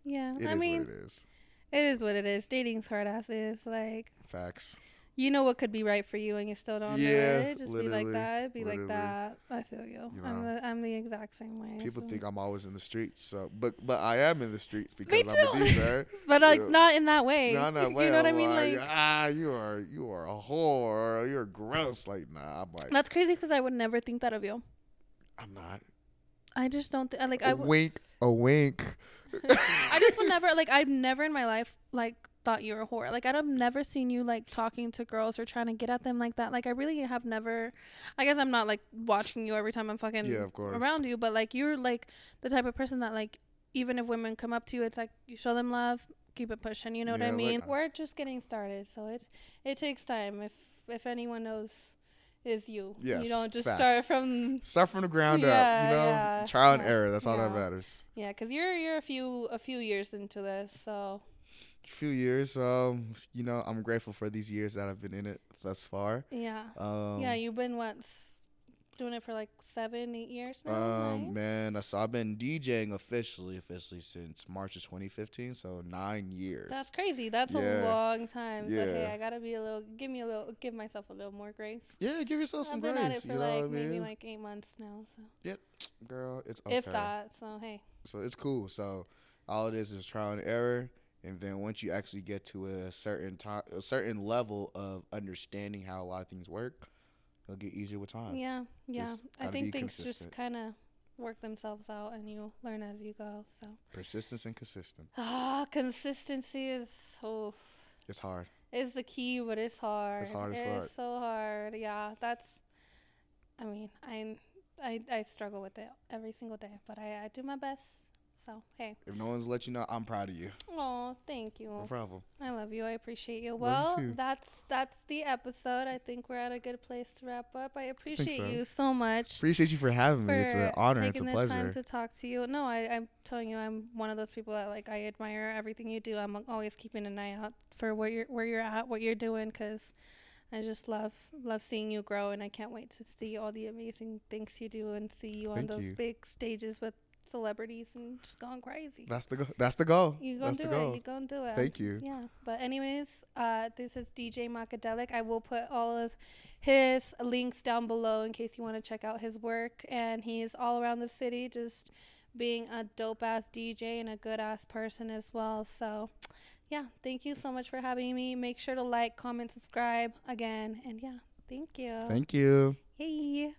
Yeah. It is what it is. It is what it is. Dating's hard as is. Like. Facts. You know what could be right for you and you still don't do it. Just be like that. Be like that. I feel you. I'm the exact same way. People think I'm always in the streets. So, but I am in the streets because I'm a DJ. But like not in that way. Not in that way. You know what I mean? Like you are a whore. You're gross. Like nah. I'm like that's crazy because I would never think that of you. I'm not. I just don't like a wink. I just would never I've never in my life thought you were a whore. Like I've never seen you talking to girls or trying to get at them like that. Like I really have never. I guess I'm not watching you every time I'm fucking of course. around you, but you're the type of person that even if women come up to you, it's you show them love, keep it pushing. You know what I mean? We're just getting started, so it takes time. If anyone knows, is you. Yes, you don't just facts. start from the ground up. Trial and error. That's all that matters. Yeah, because you're a few years into this, so. Few years. I'm grateful for these years that I've been in it thus far. Yeah. You've been doing it for 7-8 years now. Right? Man, so I've been DJing officially since March of 2015. So 9 years. That's crazy. That's a long time. So hey, I gotta give myself a little more grace. Yeah, give yourself some grace. I've been at it for maybe 8 months now. So. Yep, girl, it's okay. If that. So hey. So it's cool. So all it is trial and error. And then once you actually get to a certain level of understanding how a lot of things work, it'll get easier with time. Yeah. I think things just kind of work themselves out, and you learn as you go. So persistence and consistent. Consistency is it's hard. It's the key, but it's hard. It's hard as fuck. It's so hard. Yeah, I mean, I struggle with it every single day, but I do my best. So, hey. If no one's let you know, I'm proud of you. Oh, thank you. No problem. I love you. I appreciate you. Well, that's the episode. I think we're at a good place to wrap up. I appreciate you so much. Appreciate you for having me. It's an honor. It's a pleasure. Taking the time to talk to you. No, I'm telling you, I'm one of those people that I admire everything you do. I'm always keeping an eye out for where you're at, what you're doing, because I just love seeing you grow, and I can't wait to see all the amazing things you do and see you on those big stages with celebrities and just going crazy. That's the goal. You're gonna do it. Thank you. Yeah. But anyways, this is DJ Machadellic. I will put all of his links down below in case you want to check out his work. And he's all around the city just being a dope ass DJ and a good ass person as well. So yeah, thank you so much for having me. Make sure to like, comment, subscribe again. And yeah, thank you. Thank you. Hey.